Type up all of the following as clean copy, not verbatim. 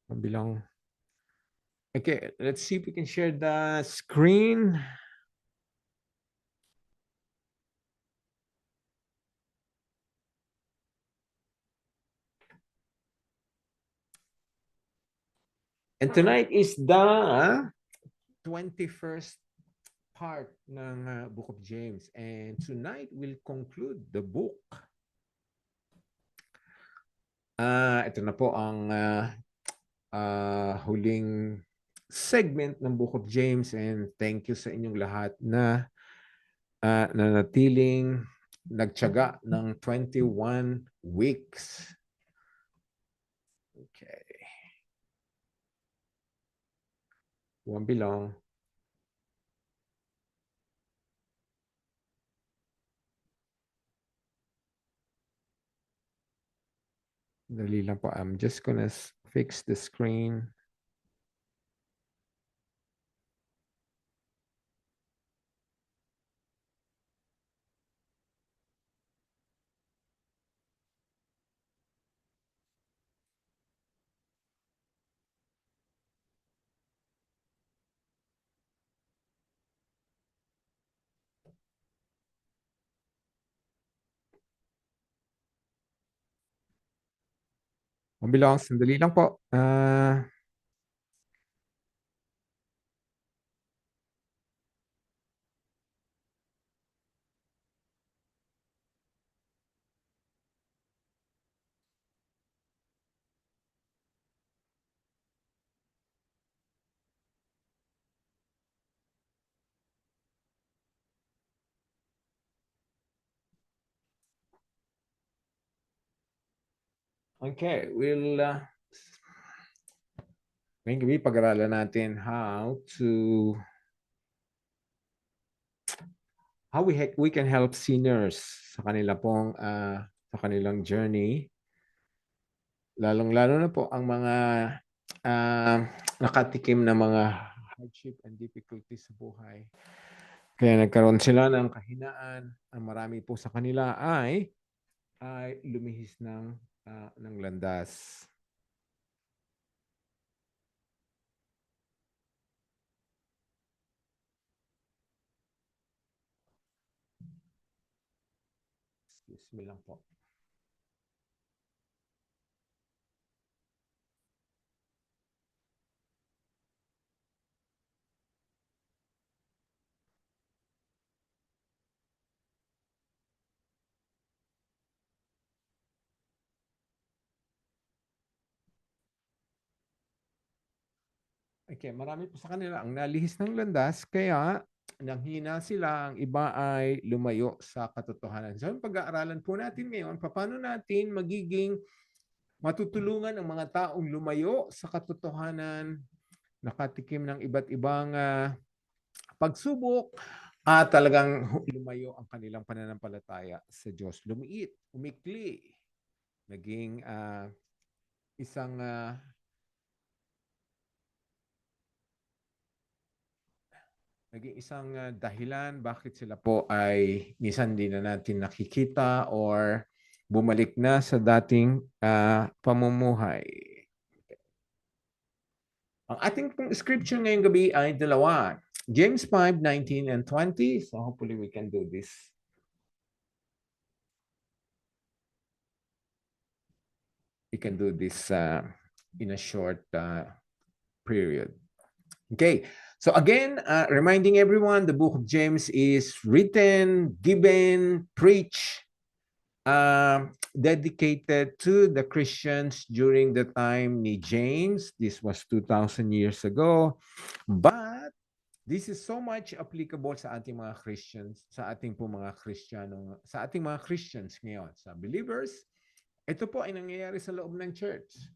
Mabilang. Okay, let's see if we can share the screen. And tonight is the 21st part ng Book of James. And tonight we'll conclude the book. Ito na po ang huling segment ng Book of James, and thank you sa inyong lahat na nanatiling nagtiyaga ng 21 weeks. Okay. Won't be long. Dali lang po. I'm just gonna fix the screen. Mabilang, sandali lang po. Okay, we'll ngayong gabi pag-aralan natin how we can help sinners sa kanila pong sa kanilang journey. Lalong-lalo na po ang mga nakatikim na mga hardship and difficulties sa buhay. Kaya nagkaroon sila ng kahinaan. Ang marami po sa kanila ay lumihis ng landas. Excuse me lang po. Okay, marami po sa kanila ang nalihis ng landas, kaya nanghina sila, ang iba ay lumayo sa katotohanan. So, pag-aaralan po natin ngayon, paano natin magiging matutulungan ang mga taong lumayo sa katotohanan, nakatikim ng iba't ibang pagsubok, at talagang lumayo ang kanilang pananampalataya sa Diyos. Lumiit, umikli, naging isang dahilan bakit sila po ay minsan hindi na natin nakikita or bumalik na sa dating pamumuhay. Ang ating pong scripture ngayong gabi ay dalawa. James 5:19 and 20. So hopefully we can do this. We can do this in a short period. Okay. So again, reminding everyone, the book of James is written, given, preached, dedicated to the Christians during the time ni James. This was 2,000 years ago. But this is so much applicable sa ating mga Christians, sa ating po mga Kristiyano, sa ating mga Christians ngayon, sa believers. Ito po ay nangyayari sa loob ng church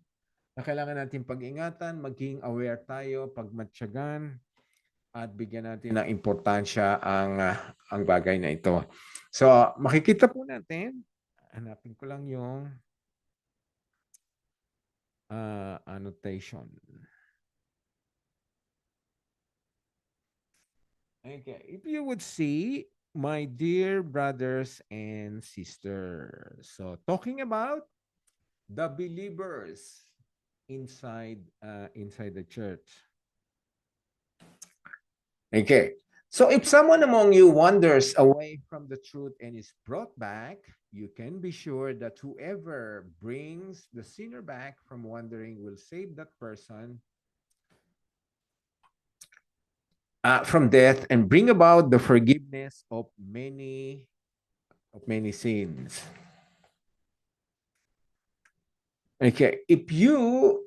na kailangan natin pag-ingatan, maging aware tayo, pagmatyagan, at bigyan natin ng importansya ang bagay na ito. So, makikita po natin, hanapin ko lang yung annotation. Okay, if you would see, my dear brothers and sisters. So, talking about the believers. inside the church. Okay. So if someone among you wanders away from the truth and is brought back, you can be sure that whoever brings the sinner back from wandering will save that person from death and bring about the forgiveness of many sins. Okay. If you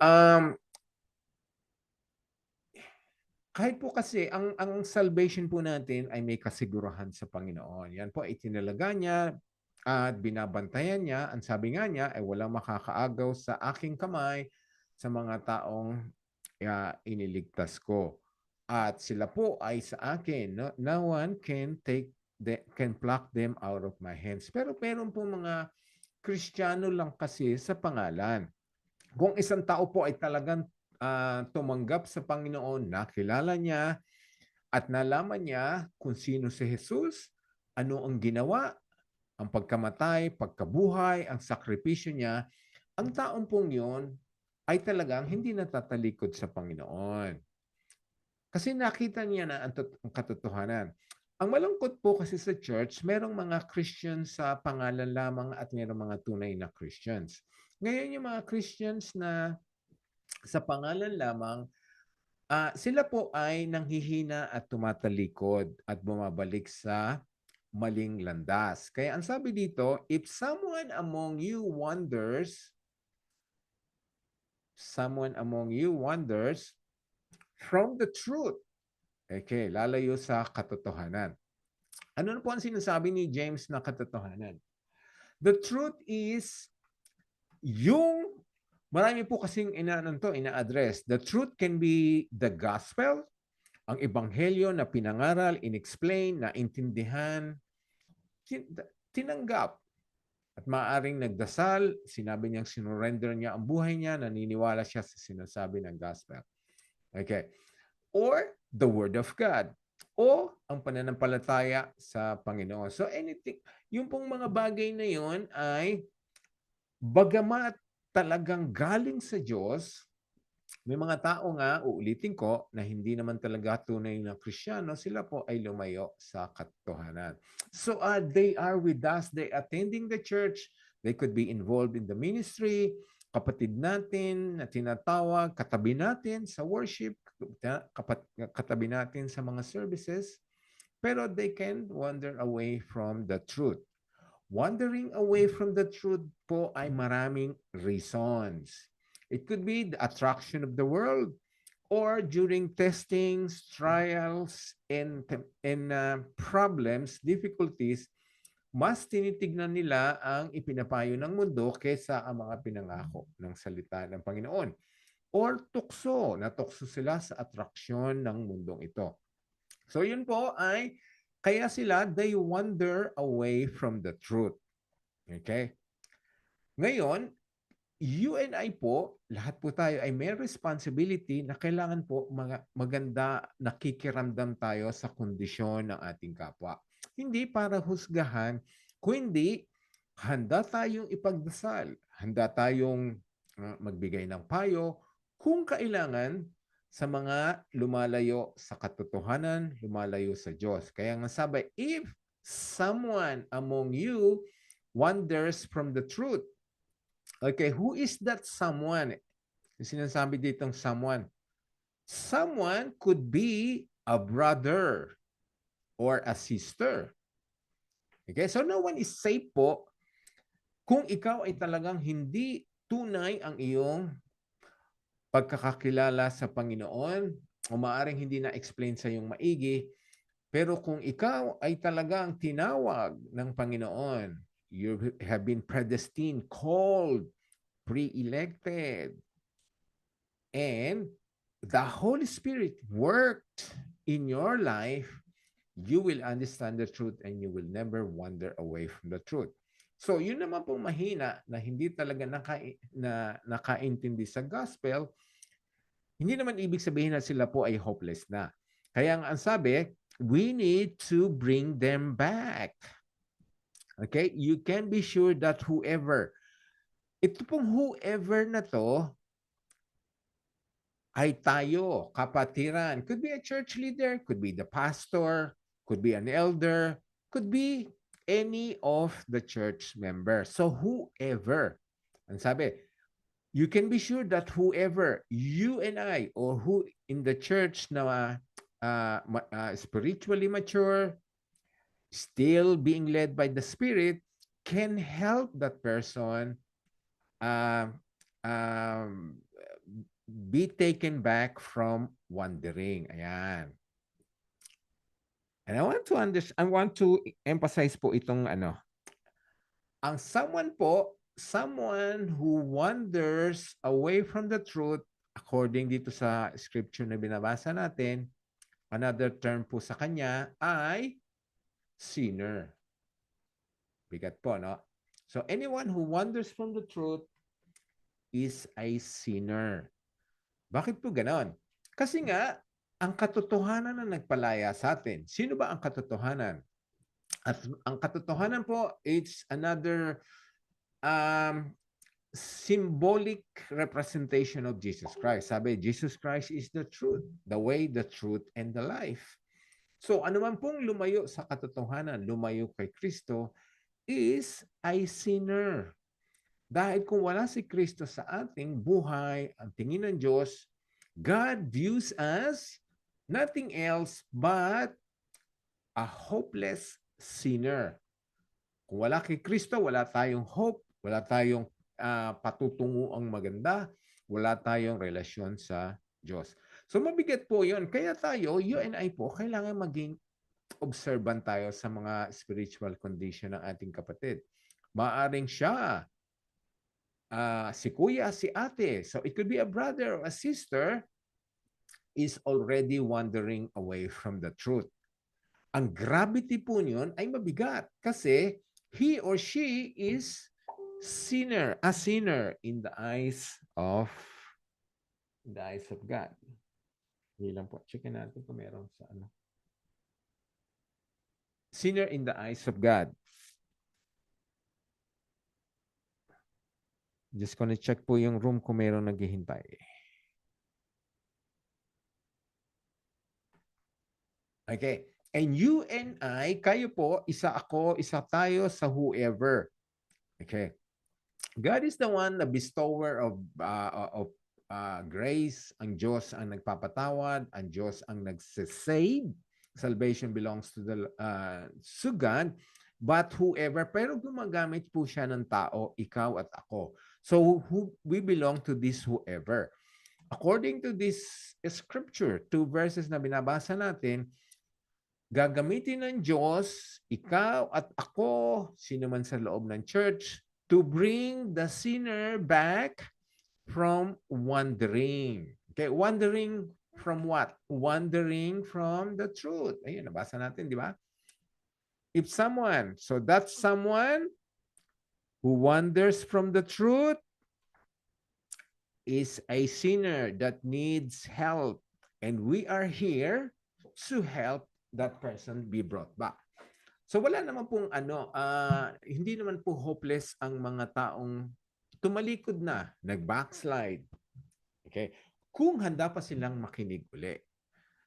kahit po kasi ang salvation po natin ay may kasigurahan sa Panginoon. Yan po ay tinalaga niya at binabantayan niya. Ang sabi nga niya ay walang makakaagaw sa aking kamay sa mga taong iniligtas ko. At sila po ay sa akin. No one can pluck them out of my hands. Pero meron po mga Kristiyano lang kasi sa pangalan. Kung isang tao po ay talagang tumanggap sa Panginoon, nakilala niya at nalaman niya kung sino si Jesus, ano ang ginawa, ang pagkamatay, pagkabuhay, ang sakripisyo niya, ang taong pong yun ay talagang hindi natatalikod sa Panginoon. Kasi nakita niya na ang katotohanan. Ang malungkot po kasi sa church, merong mga Christians sa pangalan lamang at merong mga tunay na Christians. Ngayon yung mga Christians na sa pangalan lamang, sila po ay nanghihina at tumatalikod at bumabalik sa maling landas. Kaya ang sabi dito, if someone among you wanders from the truth, okay, lalayo sa katotohanan. Ano na po ang sinasabi ni James na katotohanan? The truth is yung marami po kasing ina-address. The truth can be the gospel, ang ebanghelyo na pinangaral, inexplain, na intindihan, tinanggap. At maaaring nagdasal, sinabi niyang sinurrender niya ang buhay niya, naniniwala siya sa sinasabi ng gospel. Okay. Or the word of God. O ang pananampalataya sa Panginoon. So anything, yung pong mga bagay na yun ay bagamat talagang galing sa Diyos, may mga tao nga, uulitin ko, na hindi naman talaga tunay na Kristiyano, sila po ay lumayo sa katotohanan. So they are with us, they attending the church, they could be involved in the ministry, kapatid natin na tinatawag, katabi natin sa worship, katabi natin sa mga services, pero they can wander away from the truth. Wandering away from the truth po ay maraming reasons. It could be the attraction of the world, or during testings, trials, and problems, difficulties, mas tinitignan nila ang ipinapayo ng mundo kaysa ang mga pinangako ng salita ng Panginoon. Or tukso, natukso sila sa atraksyon ng mundong ito. So yun po ay kaya sila, they wander away from the truth. Okay? Ngayon, you and I po, lahat po tayo ay may responsibility na kailangan po maganda nakikiramdam tayo sa kondisyon ng ating kapwa. Hindi para husgahan, kundi handa tayong ipagdasal, handa tayong magbigay ng payo kung kailangan sa mga lumalayo sa katotohanan, lumalayo sa Diyos. Kaya nga sabi, if someone among you wanders from the truth, okay, who is that someone? Yung sinasabi ditong someone. Someone could be a brother or a sister. Okay, so no one is safe po kung ikaw ay talagang hindi tunay ang iyong pagkakakilala sa Panginoon o maaaring hindi na-explain sa iyong maigi, pero kung ikaw ay talagang tinawag ng Panginoon, you have been predestined, called, pre-elected, and the Holy Spirit worked in your life, you will understand the truth and you will never wander away from the truth. So, yun naman pong mahina na hindi talaga nakaintindi sa gospel, hindi naman ibig sabihin na sila po ay hopeless na. Kaya ang sabi, we need to bring them back. Okay? You can be sure that whoever, ito pong whoever na to, ay tayo, kapatiran. Could be a church leader, could be the pastor, could be an elder, could be any of the church members. So whoever, ang sabi, you can be sure that whoever, you and I, or who in the church na spiritually mature, still being led by the Spirit, can help that person uh, um, be taken back from wandering. Ayan. And I want to emphasize po itong ano. Ang someone who wanders away from the truth, according dito sa scripture na binabasa natin, another term po sa kanya ay sinner. Bigat po, no? So anyone who wanders from the truth is a sinner. Bakit po ganon? Kasi nga, ang katotohanan na nagpalaya sa atin. Sino ba ang katotohanan? At ang katotohanan po, it's another symbolic representation of Jesus Christ. Sabi, Jesus Christ is the truth, the way, the truth, and the life. So, ano man pong lumayo sa katotohanan, lumayo kay Kristo, is a sinner. Dahil kung wala si Kristo sa ating buhay, ang tingin ng Diyos, God views us nothing else but a hopeless sinner. Kung wala kay Kristo, wala tayong hope, wala tayong patutunguang maganda, wala tayong relasyon sa Diyos. So mabigat po yun. Kaya tayo, you and I po, kailangan maging observant tayo sa mga spiritual condition ng ating kapatid. Maaring siya, si kuya, si ate, so it could be a brother or a sister, is already wandering away from the truth. Ang gravity po niyon ay mabigat kasi he or she is sinner, a sinner in the eyes of God. Hindi lang po. Checkin natin kung meron sa ano. Sinner in the eyes of God. Just gonna check po yung room kung meron naghihintay. Okay. And you and I, kayo po, isa ako, isa tayo sa whoever. Okay. God is the one, the bestower of grace. Ang Diyos ang nagpapatawad. Ang Diyos ang nagsasave. Salvation belongs to God. But whoever, pero gumagamit po siya ng tao, ikaw at ako. So we belong to this whoever. According to this scripture, 2 verses na binabasa natin, gagamitin ng Diyos, ikaw at ako, sino man sa loob ng church, to bring the sinner back from wandering. Okay, wandering from what? Wandering from the truth. Ayun, nabasa natin, di ba? If someone, so that's someone who wanders from the truth is a sinner that needs help. And we are here to help that person be brought back. So wala naman pong hindi naman po hopeless ang mga taong tumalikod na, nag-backslide. Okay? Kung handa pa silang makinig uli.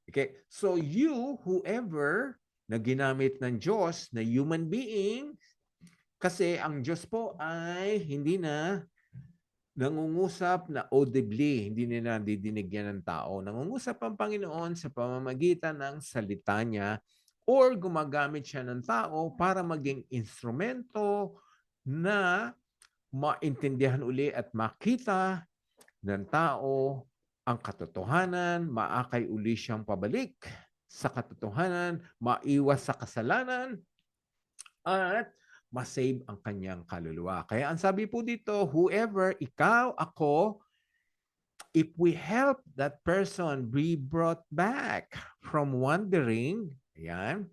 Okay? So you, whoever na ginamit ng Diyos na human being, kasi ang Diyos po ay hindi na nangungusap na audibly, hindi nila didinig yan ng tao. Nangungusap ang Panginoon sa pamamagitan ng salita niya or gumagamit siya ng tao para maging instrumento na maintindihan uli at makita ng tao ang katotohanan, maakay uli siyang pabalik sa katotohanan, maiwas sa kasalanan, at masave ang kanyang kaluluwa. Kaya ang sabi po dito, whoever, ikaw, ako, if we help that person be brought back from wandering, ayan,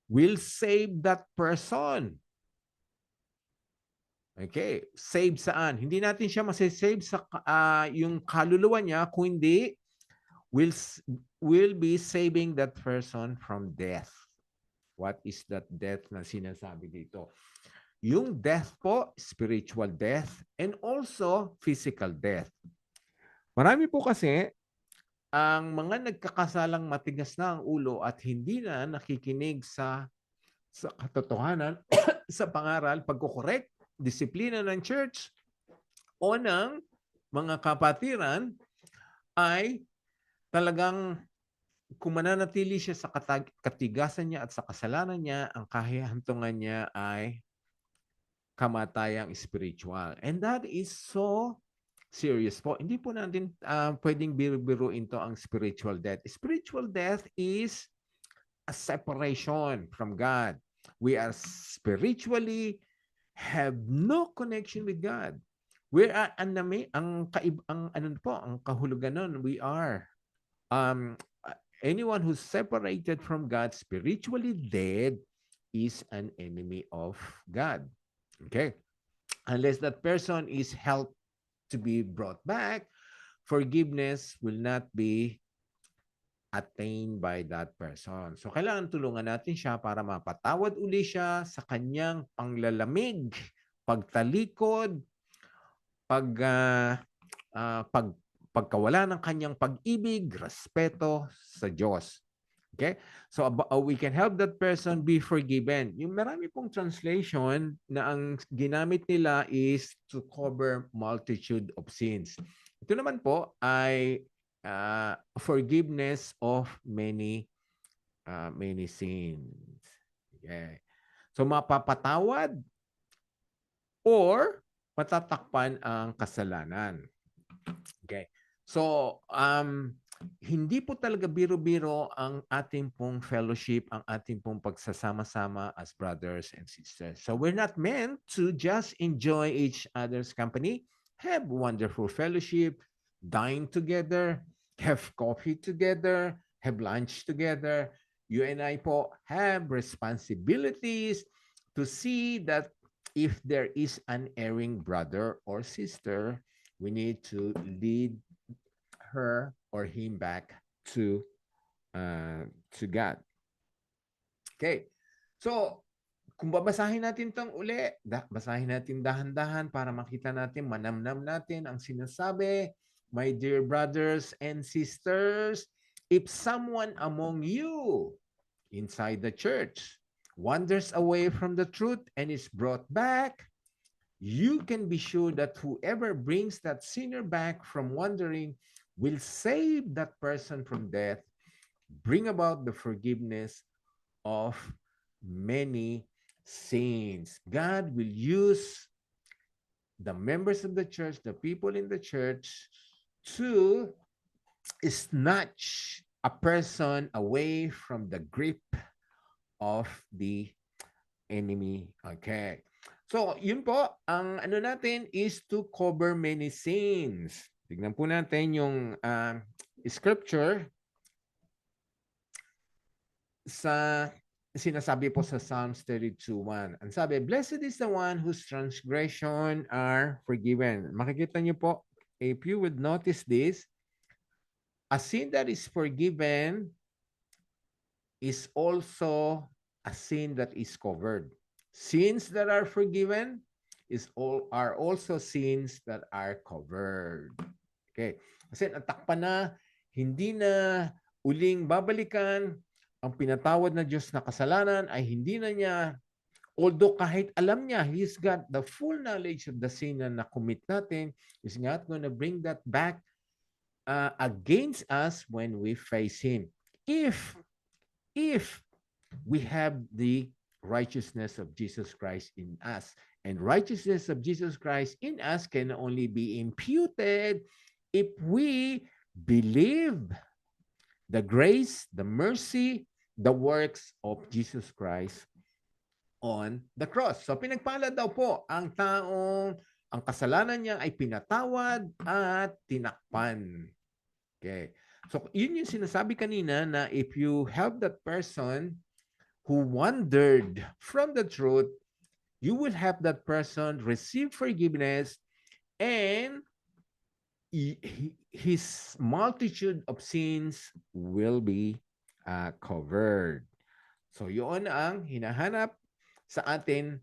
will save that person. Okay, save saan? Hindi natin siya masasave sa yung kaluluwa niya, kung hindi, will be saving that person from death. What is that death na sinasabi dito? Yung death po, spiritual death, and also physical death. Marami po kasi ang mga nagkakasalang matigas na ang ulo at hindi na nakikinig sa katotohanan, sa pangaral, pagko-correct, disiplina ng church o ng mga kapatiran ay talagang kung mananatili siya sa katigasan niya at sa kasalanan niya, ang kahihantungan niya ay kamatayang spiritual. And that is so serious po. Hindi po natin pwedeng biruin to ang spiritual death. Spiritual death is a separation from God. We are spiritually have no connection with God. We are ang kahulugan nun, we are anyone who's separated from God, spiritually dead, is an enemy of God. Okay? Unless that person is helped to be brought back, forgiveness will not be attained by that person. So, kailangan tulungan natin siya para mapatawad uli siya sa kanyang panglalamig, pagtalikod, pagkawala ng kanyang pag-ibig, respeto sa Diyos. Okay? So, we can help that person be forgiven. Yung marami pong translation na ang ginamit nila is to cover multitude of sins. Ito naman po ay forgiveness of many sins. Okay. So, mapapatawad or matatakpan ang kasalanan. Okay. So, hindi po talaga biro-biro ang ating pong fellowship, ang ating pong pagsasama-sama as brothers and sisters. So, we're not meant to just enjoy each other's company, have wonderful fellowship, dine together, have coffee together, have lunch together. You and I po have responsibilities to see that if there is an erring brother or sister, we need to lead her or him back to God. Okay. So, kung babasahin natin itong uli, basahin natin dahan-dahan para makita natin, manamnam natin ang sinasabi. My dear brothers and sisters, if someone among you inside the church wanders away from the truth and is brought back, you can be sure that whoever brings that sinner back from wandering will save that person from death, bring about the forgiveness of many sins. God will use the members of the church, the people in the church, to snatch a person away from the grip of the enemy. Okay. So, yun po, ang ano natin is to cover many sins. Tignan po natin yung scripture sa sinasabi po sa Psalms 32:1. Ang sabi, blessed is the one whose transgression are forgiven. Makikita niyo po, if you would notice this, a sin that is forgiven is also a sin that is covered. Sins that are forgiven are also sins that are covered. Okay. Kasi natakpan na, hindi na uling babalikan, ang pinatawad na Diyos na kasalanan ay hindi na niya, although kahit alam niya, He's got the full knowledge of the sin na na-commit natin, He's not gonna bring that back against us when we face Him. If we have the righteousness of Jesus Christ in us. And righteousness of Jesus Christ in us can only be imputed if we believe the grace, the mercy, the works of Jesus Christ on the cross. So pinagpala daw po ang taong ang kasalanan niya ay pinatawad at tinakpan. Okay. So yun yung sinasabi kanina na if you help that person who wandered from the truth, you will have that person receive forgiveness and his multitude of sins will be covered. So yun ang hinahanap sa atin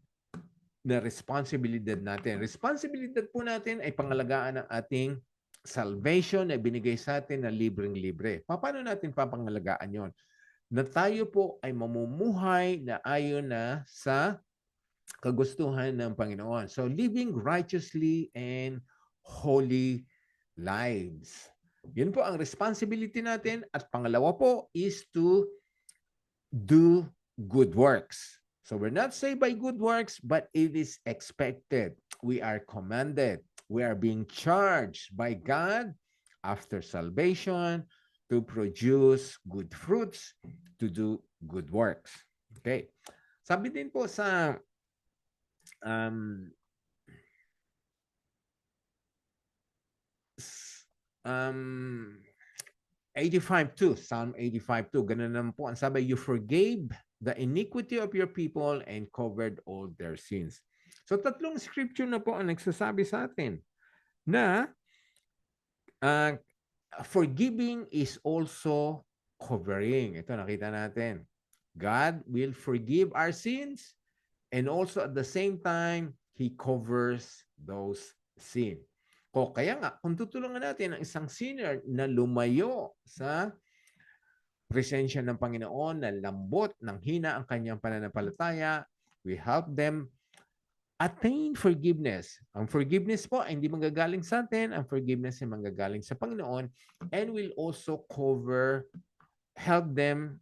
na responsibilidad natin. Responsibilidad po natin ay pangalagaan ng ating salvation na binigay sa atin na libreng-libre. Paano natin papangalagaan yon? Na tayo po ay mamumuhay na ayon na sa kagustuhan ng Panginoon. So, living righteously and holy lives. Yun po ang responsibility natin. At pangalawa po is to do good works. So we're not saved by good works, but it is expected. We are commanded. We are being charged by God after salvation to produce good fruits, to do good works. Okay. Sabi din po sa 85:2, Psalm 85:2, ganun naman po ang sabi, you forgave the iniquity of your people and covered all their sins. So tatlong scripture na po ang nagsasabi sa atin na forgiving is also covering. Ito nakita natin. God will forgive our sins and also at the same time, He covers those sins. Kaya nga, kung tutulungan natin ang isang sinner na lumayo sa presensya ng Panginoon, na lambot, ng hina ang kanyang pananampalataya, we help them attain forgiveness. Ang forgiveness po ay hindi manggagaling sa atin, ang forgiveness ay manggagaling sa Panginoon, and will also help them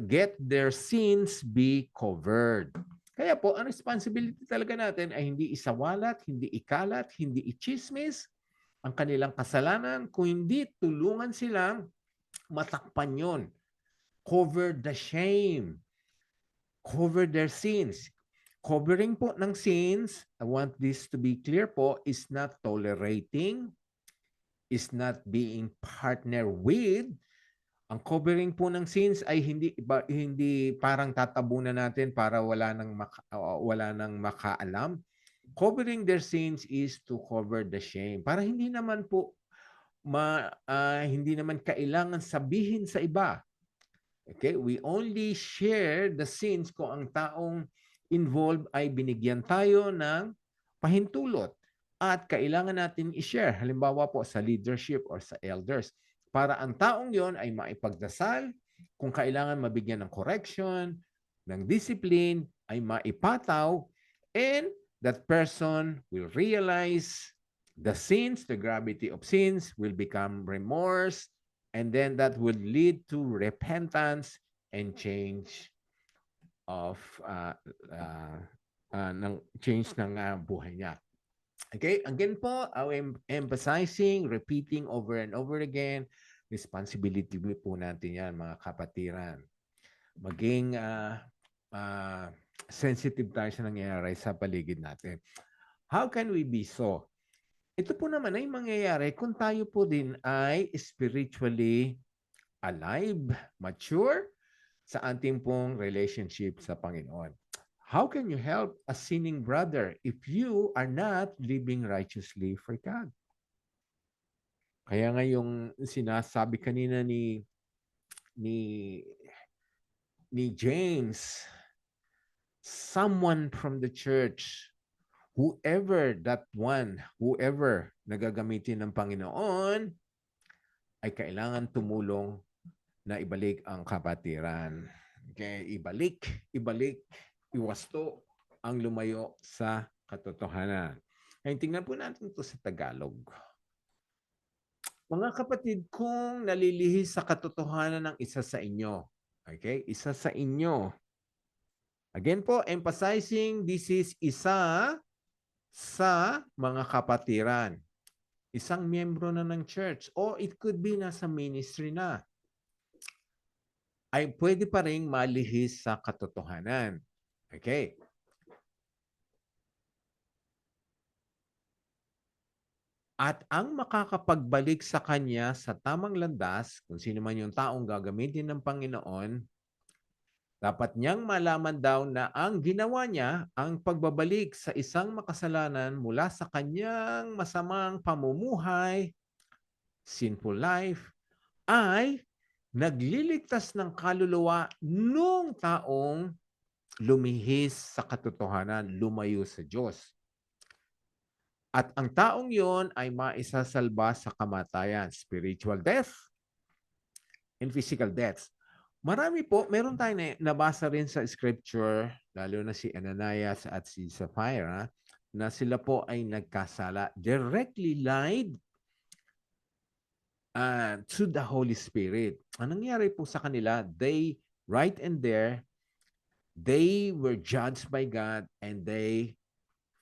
get their sins be covered. Kaya po, ang responsibility talaga natin ay hindi isawalat, hindi ikalat, hindi ichismis ang kanilang kasalanan, kung hindi tulungan silang matakpan yun. Cover the shame. Cover their sins. Covering po ng sins, I want this to be clear po, is not tolerating, is not being partner with. Ang covering po ng sins ay hindi parang tatabunan natin para wala nang makaalam. Covering their sins is to cover the shame. Para hindi naman po hindi naman kailangan sabihin sa iba. Okay, we only share the sins kung ang taong involved ay binigyan tayo ng pahintulot at kailangan natin i-share. Halimbawa po sa leadership or sa elders. Para ang taong yon ay maipagdasal, kung kailangan mabigyan ng correction, ng discipline, ay maipataw, and that person will realize the sins, the gravity of sins, will become remorse, and then that will lead to repentance and change of change ng buhay niya. Okay, again po, I'm emphasizing, repeating over and over again, responsibility po natin yan, mga kapatiran. Maging sensitive tayo sa nangyayari sa paligid natin. How can we be so? Ito po naman ay mangyayari kung tayo po din ay spiritually alive, mature sa ating pong relationship sa Panginoon. How can you help a sinning brother if you are not living righteously for God? Kaya nga yung sinasabi kanina ni James, someone from the church, whoever nagagamitin ng Panginoon, ay kailangan tumulong na ibalik ang kapatiran. Okay, ibalik, iwasto ang lumayo sa katotohanan. Ngayon, tingnan po natin ito sa Tagalog. Mga kapatid, kung nalilihis sa katotohanan ng isa sa inyo, okay, isa sa inyo. Again po, emphasizing this is isa sa mga kapatiran. Isang miyembro na ng church, or it could be nasa ministry na, ay pwede pa rin malihis sa katotohanan. Okay. At ang makakapagbalik sa kanya sa tamang landas, kung sino man yung taong gagamitin ng Panginoon, dapat niyang malaman daw na ang ginawa niya, ang pagbabalik sa isang makasalanan mula sa kanyang masamang pamumuhay, sinful life, ay nagliligtas ng kaluluwa nung taong lumihis sa katotohanan, lumayo sa Diyos. At ang taong yon ay maisasalba sa kamatayan, spiritual death and physical death. Marami po, meron tayo nabasa rin sa scripture, lalo na si Ananias at si Sapphira, na sila po ay nagkasala, directly lied to the Holy Spirit. Ang nangyari po sa kanila, they, right and there, they were judged by God and they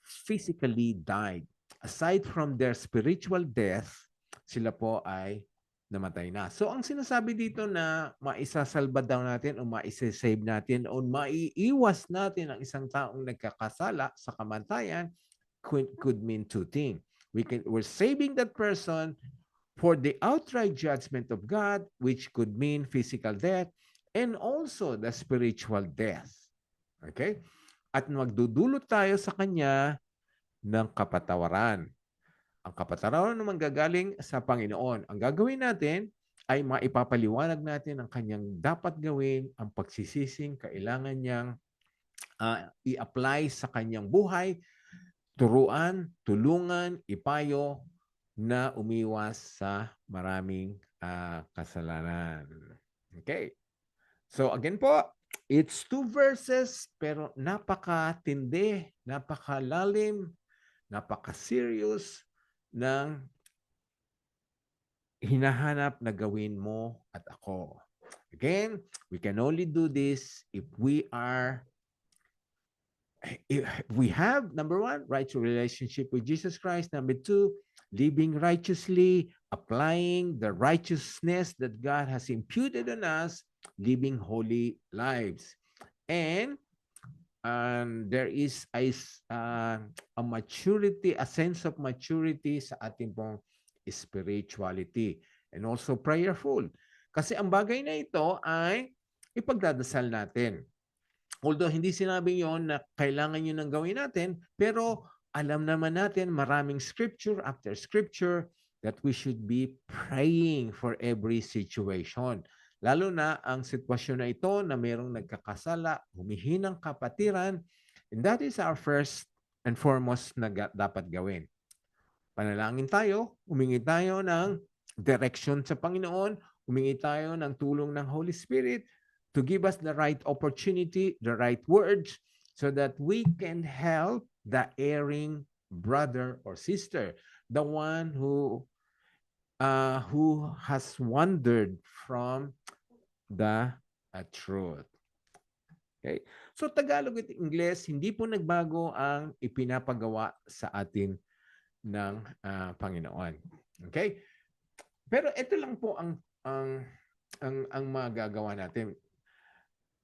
physically died. Aside from their spiritual death, sila po ay namatay na. So, ang sinasabi dito na maisasalba daw natin o maisasave natin o maiiwas natin ang isang taong nagkakasala sa kamatayan could mean two things. We're saving that person for the outright judgment of God, which could mean physical death, and also the spiritual death. Okay? At magdudulot tayo sa kanya ng kapatawaran. Ang kapatawaran naman gagaling sa Panginoon. Ang gagawin natin ay maipapaliwanag natin ang kanyang dapat gawin, ang pagsisising kailangan niyang i-apply sa kanyang buhay, turuan, tulungan, ipayo na umiwas sa maraming kasalanan. Okay. So again po, it's 2 verses pero napakatindi, napakalalim, napaka-serious ng hinahanap na gawin mo at ako. Again, we can only do this if we have, number 1, right relationship with Jesus Christ. Number 2, living righteously, applying the righteousness that God has imputed on us, living holy lives. And there is a maturity, a sense of maturity sa ating pong spirituality and also prayerful. Kasi ang bagay na ito ay ipagdadasal natin. Although hindi sinabi yon na kailangan yun ang gawin natin, pero alam naman natin maraming scripture after scripture that we should be praying for every situation. Lalo na ang sitwasyon na ito na mayroong nagkakasala, humihinang kapatiran, and that is our first and foremost na dapat gawin. Panalangin tayo, humingi tayo ng direction sa Panginoon, humingi tayo ng tulong ng Holy Spirit to give us the right opportunity, the right words, so that we can help the erring brother or sister, the one who has wandered from the truth. Okay? So Tagalog at Ingles, hindi po nagbago ang ipinapagawa sa atin ng Panginoon. Okay? Pero ito lang po ang magagawa natin.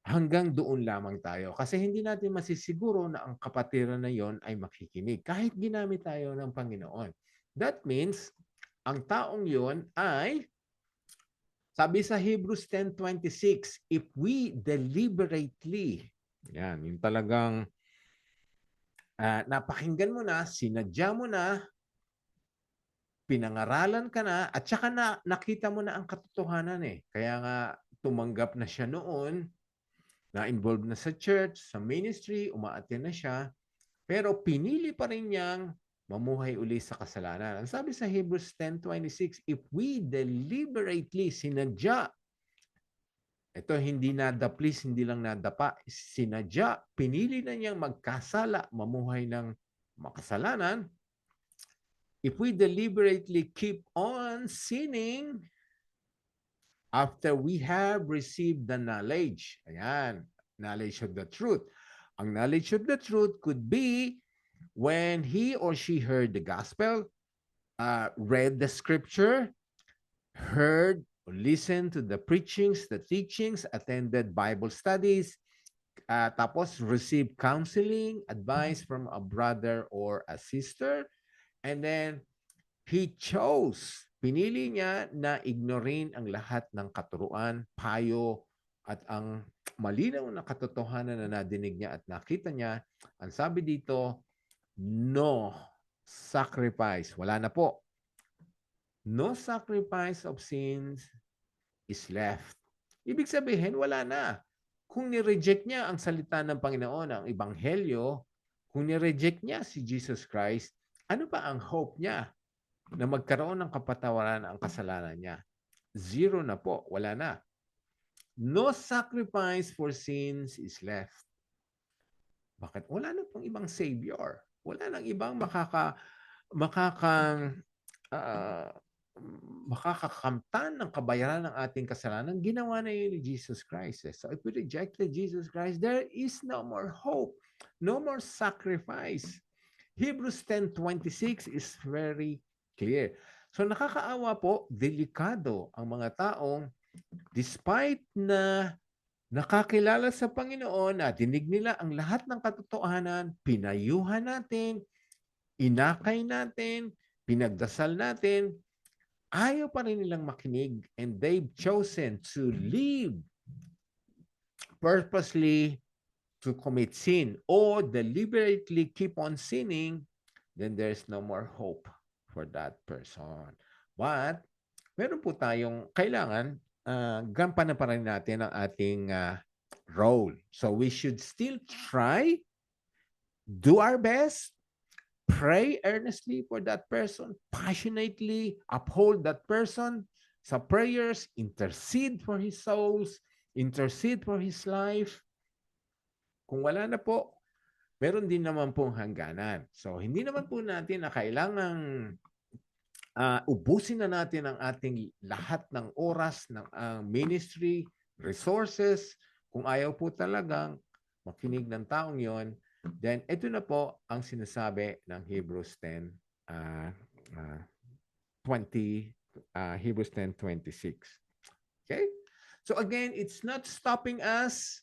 Hanggang doon lamang tayo. Kasi hindi natin masisiguro na ang kapatiran na yon ay makikinig. Kahit ginamit tayo ng Panginoon. That means, ang taong yon ay, sabi sa Hebrews 10:26, if we deliberately, yan, yung talagang napakinggan mo na, sinadya mo na, pinangaralan ka na, at saka nakita mo na ang katotohanan eh. Kaya nga, tumanggap na siya noon, na-involved na sa church, sa ministry, umaattend na siya, pero pinili pa rin niyang mamuhay uli sa kasalanan. Ang sabi sa Hebrews 10:26, if we deliberately sinadya, ito hindi nadaplis, hindi lang nadapa, sinadya, pinili na niyang magkasala, mamuhay ng makasalanan, if we deliberately keep on sinning, after we have received the knowledge. Ayan, knowledge of the truth. Ang knowledge of the truth could be when he or she heard the gospel, read the scripture, heard or listened to the preachings, the teachings, attended Bible studies, tapos received counseling, advice from a brother or a sister, and then he chose, pinili niya na ignorin ang lahat ng katuruan, payo, at ang malinaw na katotohanan na nadinig niya at nakita niya. Ang sabi dito, no sacrifice. Wala na po. No sacrifice of sins is left. Ibig sabihin, wala na. Kung ni-reject niya ang salita ng Panginoon, ang Ebanghelyo, kung ni-reject niya si Jesus Christ, ano ba ang hope niya na magkaroon ng kapatawaran ang kasalanan niya? Zero na po, wala na. No sacrifice for sins is left. Bakit? Wala na pong ibang savior. Wala nang ibang makakang ah, makakakamtan ng kabayaran ng ating kasalanan. Ginawa na yun ni Jesus Christ. So if we rejected Jesus Christ, there is no more hope, no more sacrifice. Hebrews 10:26 is very clear. So nakakaawa po, delikado ang mga taong despite na nakakilala sa Panginoon at dinig nila ang lahat ng katotohanan, pinayuhan natin, inakay natin, pinagdasal natin, ayaw pa rin nilang makinig and they've chosen to live purposely to commit sin or deliberately keep on sinning, then there's no more hope for that person. But, meron po tayong kailangan gampanan pa rin natin ang ating role. So we should still try, do our best, pray earnestly for that person, passionately uphold that person sa prayers, intercede for his souls, intercede for his life. Kung wala na po, meron din naman pong hangganan. So, hindi naman po natin na kailangang ubusin na natin ang ating lahat ng oras ng ministry, resources. Kung ayaw po talagang makinig ng taong yon, then ito na po ang sinasabi ng Hebrews 10, 20, Hebrews 10:26. Okay? So again, it's not stopping us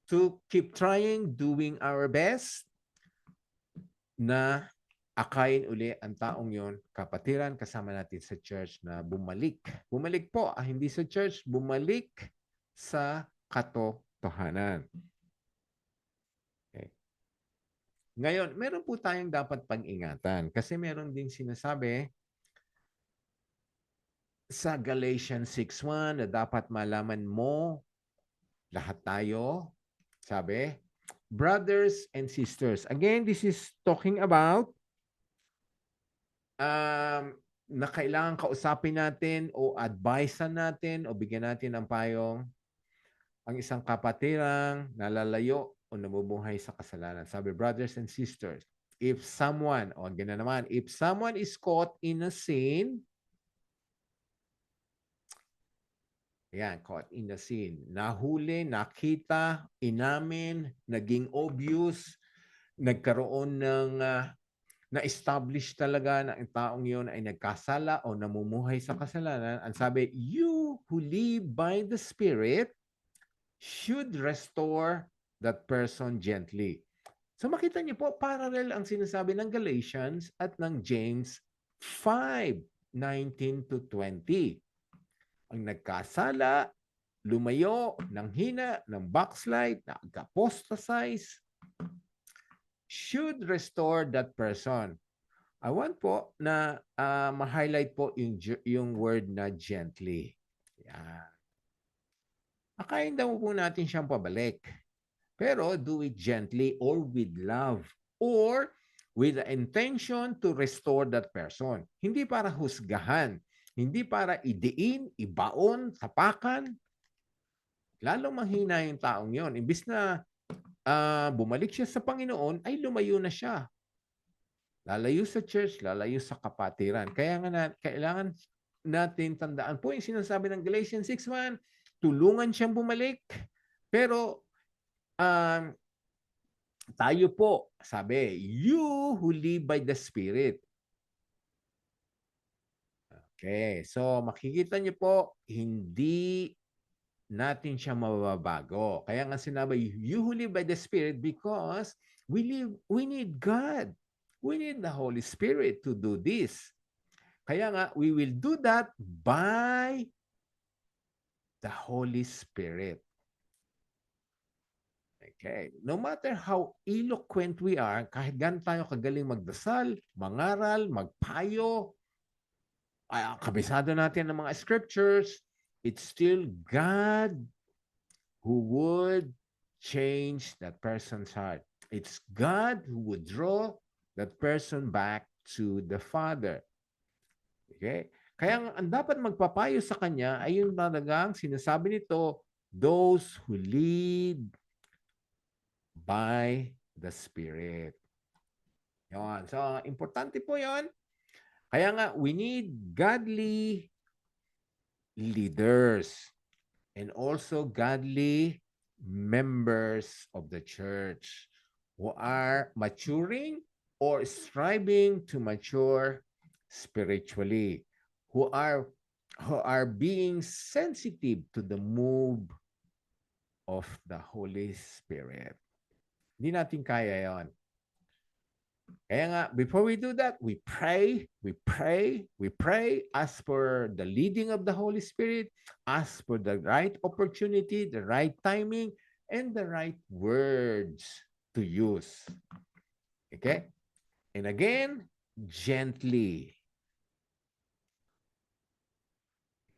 to keep trying, doing our best na akayin uli ang taong yon, kapatiran kasama natin sa church na bumalik. Bumalik po, hindi sa church, bumalik sa katotohanan. Okay. Ngayon, meron po tayong dapat pag-ingatan kasi meron din sinasabi sa Galatians 6:1 na dapat malaman mo, lahat tayo, sabi, brothers and sisters. Again, this is talking about na kailangan kausapin natin o advisean natin o bigyan natin ng payong ang isang kapatirang nalalayo o nabubuhay sa kasalanan. Sabi, brothers and sisters, if someone, o ganyan naman, if someone is caught in a sin, caught in a sin, nahuli, nakita, inamin, naging obvious, nagkaroon ng na-establish talaga na ang taong yon ay nagkasala o namumuhay sa kasalanan, ang sabi, you who live by the Spirit should restore that person gently. So makita niyo po, parallel ang sinasabi ng Galatians at ng James 5:19-20. Ang nagkasala, lumayo, nanghina, ng backslide, nag-apostatize, should restore that person. I want po na ma-highlight po yung word na gently. Yan. Akayin daw po natin siyang pabalik. Pero do it gently or with love or with the intention to restore that person. Hindi para husgahan, hindi para idiin, ibaon, tapakan. Lalong mahina yung taong yon. Imbis na bumalik siya sa Panginoon, ay lumayo na siya. Lalayo sa church, lalayo sa kapatiran. Kaya nga kailangan natin tandaan po yung sinasabi ng Galatians 6:1, tulungan siyang bumalik. Pero tayo po, sabi, you who live by the Spirit. Okay, so makikita niyo po, hindi natin siya mababago. Kaya nga sinabi, you who live by the Spirit, because we need God. We need the Holy Spirit to do this. Kaya nga, we will do that by the Holy Spirit. Okay. No matter how eloquent we are, kahit gan tayo kagaling magdasal, mangaral, magpayo, kabisado natin ng mga scriptures, it's still God who would change that person's heart. It's God who would draw that person back to the Father. Okay? Kaya ang dapat magpapayo sa kanya ay yung talagang sinasabi nito, those who lead by the Spirit. Yon. So, importante po yon. Kaya nga, we need godly leaders and also godly members of the church who are maturing or striving to mature spiritually, who are being sensitive to the move of the Holy Spirit. Hindi natin kaya yon. Kaya nga, before we do that, we pray as per the leading of the Holy Spirit, as per the right opportunity, the right timing, and the right words to use. Okay? And again, gently.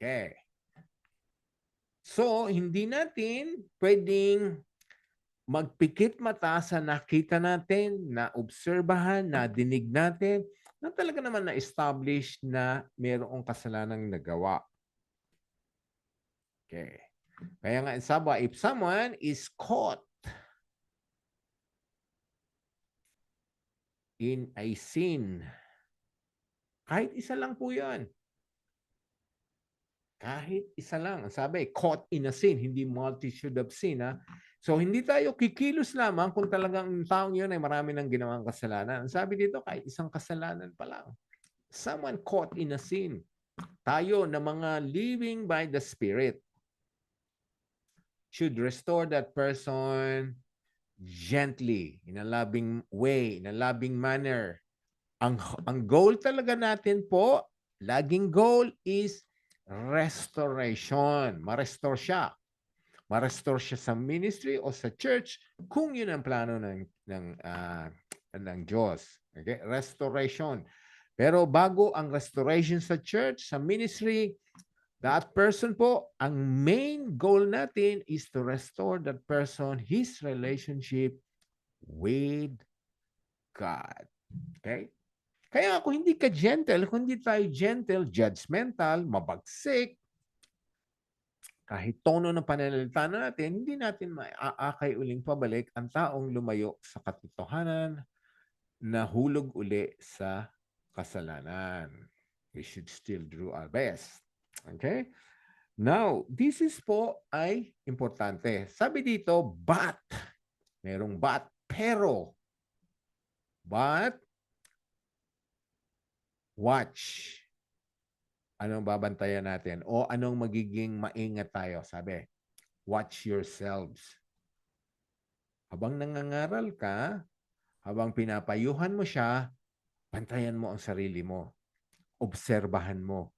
Okay. So, hindi natin pwedeng magpikit mata sa nakita natin, na obserbahan, na dinig natin, na talaga naman na-establish na mayroong kasalanang nagawa. Okay. Kaya nga, if someone is caught in a sin, kahit isa lang po yan. Kahit isa lang. Sabi, caught in a sin, hindi multitude of sin. Ha? So, hindi tayo kikilos lamang kung talagang yung taong yun ay marami ng ginawang kasalanan. Sabi dito, kahit isang kasalanan pa lang. Someone caught in a sin. Tayo na mga living by the Spirit should restore that person gently, in a loving way, in a loving manner. Ang goal talaga natin po, laging goal is restoration. Ma-restore siya. Ma-restore siya sa ministry o sa church kung yun ang plano ng Diyos. Okay? Restoration. Pero bago ang restoration sa church, sa ministry, that person po, ang main goal natin is to restore that person, his relationship with God. Okay? Kaya kung hindi ka gentle, kung hindi tayo gentle, judgmental, mabagsik, kahit tono ng pananalita natin, hindi natin maaakay uling pabalik ang taong lumayo sa katotohanan na hulog uli sa kasalanan. We should still do our best. Okay? Now, this is po ay importante. Sabi dito, but. Merong but. Pero. But, watch. Anong babantayan natin? O anong magiging maingat tayo? Sabi, watch yourselves. Habang nangangaral ka, habang pinapayuhan mo siya, bantayan mo ang sarili mo. Obserbahan mo.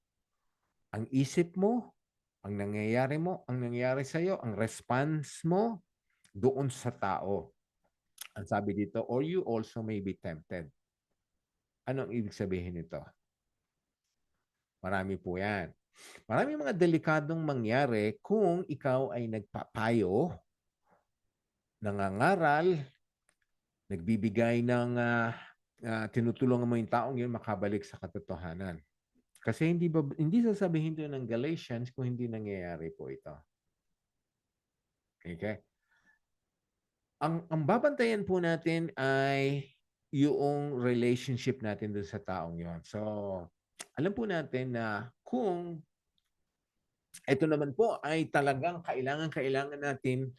Ang isip mo, ang nangyayari mo, ang nangyayari sa'yo, ang response mo doon sa tao. Ang sabi dito, or you also may be tempted. Anong ibig sabihin nito? Marami po yan. Marami mga delikadong mangyari kung ikaw ay nagpapayo, nangangaral, nagbibigay ng tinutulungan mo yung taong yun makabalik sa katotohanan. Kasi hindi sasabihin doon ng Galatians kung hindi nangyayari po ito. Okay? Ang babantayan po natin ay yung relationship natin doon sa taong yon. So, alam po natin na kung ito naman po ay talagang kailangan natin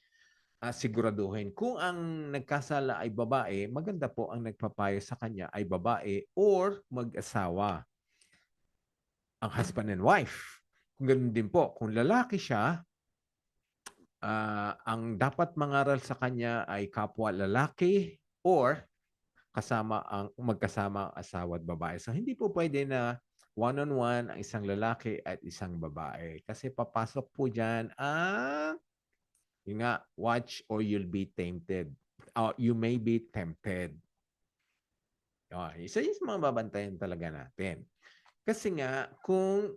siguraduhin. Kung ang nagkasala ay babae, maganda po ang nagpapayo sa kanya ay babae or mag-asawa. Ang husband and wife. Kung ganoon din po, kung lalaki siya, ang dapat mangaral sa kanya ay kapwa lalaki or magkasama ang asawa at babae. So hindi po pwede na one-on-one ang isang lalaki at isang babae. Kasi papasok po dyan ang yun nga, watch or you'll be tempted. You may be tempted. Isa yung mga babantayan talaga natin. Kasi nga, kung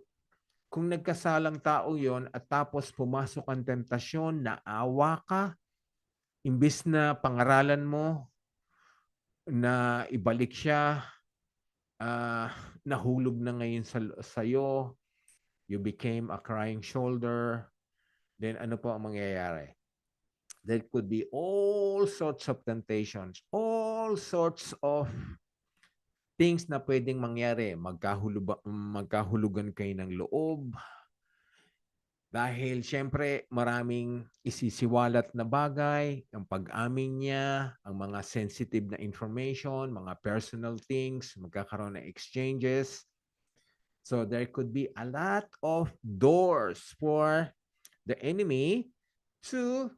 nagkasalang tao yon at tapos pumasok ang tentasyon, naawa ka, imbis na pangaralan mo na ibalik siya, nahulog na ngayon sa'yo, you became a crying shoulder, then ano po ang mangyayari? There could be all sorts of temptations, all sorts of things na pwedeng mangyari. Magkahulugan kayo ng loob. Dahil siyempre maraming isisiwalat na bagay, ang pag-amin niya, ang mga sensitive na information, mga personal things, magkakaroon ng exchanges. So there could be a lot of doors for the enemy to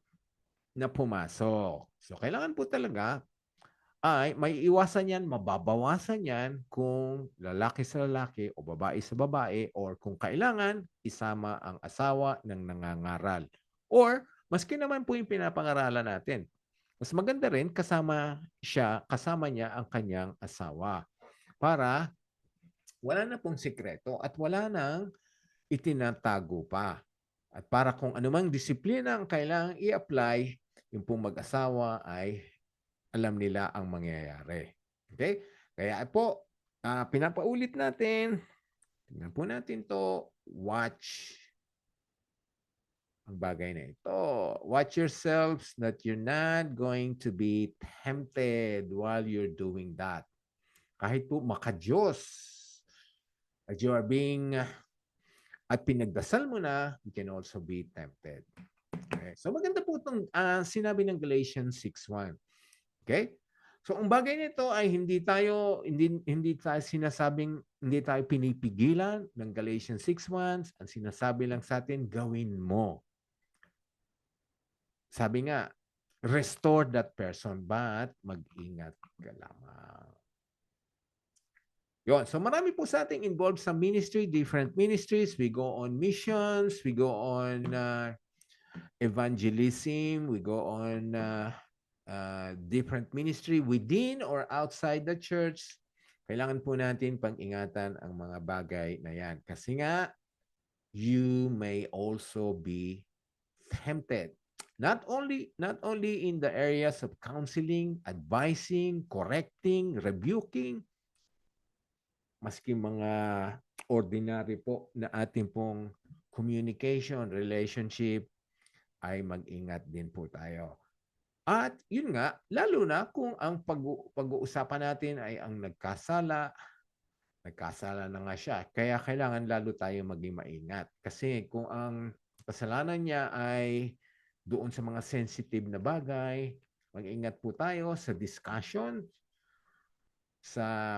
na pumasok. So kailangan po talaga ay may iwasan yan, mababawasan yan kung lalaki sa lalaki o babae sa babae or kung kailangan isama ang asawa ng nangangaral. Or maski naman po yung pinapangaralan natin, mas maganda rin kasama niya ang kanyang asawa para wala na pong sikreto at wala nang itinatago pa. At para kung anumang disiplina ang kailangang i-apply, yung pong mag-asawa ay alam nila ang mangyayari. Okay? Kaya po, pinapaulit natin, tingnan po natin to, watch ang bagay na ito. Watch yourselves that you're not going to be tempted while you're doing that. Kahit po makadiyos, as you are being, at pinagdasal mo na, you can also be tempted. Okay? So maganda po itong sinabi ng Galatians 6:1. Okay? So ang bagay nito ay hindi tayo sinasabing hindi tayo pinipigilan ng Galatians 6:1. Ang sinasabi lang sa atin, gawin mo. Sabi nga, restore that person, but mag-ingat ka lamang. Yon. So marami po sa ating involved sa ministry, different ministries. We go on missions, we go on evangelism, we go on different ministry within or outside the church. Kailangan po natin pag-ingatan ang mga bagay na yan. Kasi nga, you may also be tempted. Not only in the areas of counseling, advising, correcting, rebuking, maski mga ordinary po na ating pong communication, relationship, ay mag-ingat din po tayo. At yun nga, lalo na kung ang pag-uusapan natin ay ang nagkasala na nga siya. Kaya kailangan lalo tayo maging maingat. Kasi kung ang kasalanan niya ay doon sa mga sensitive na bagay, mag-ingat po tayo sa discussion, sa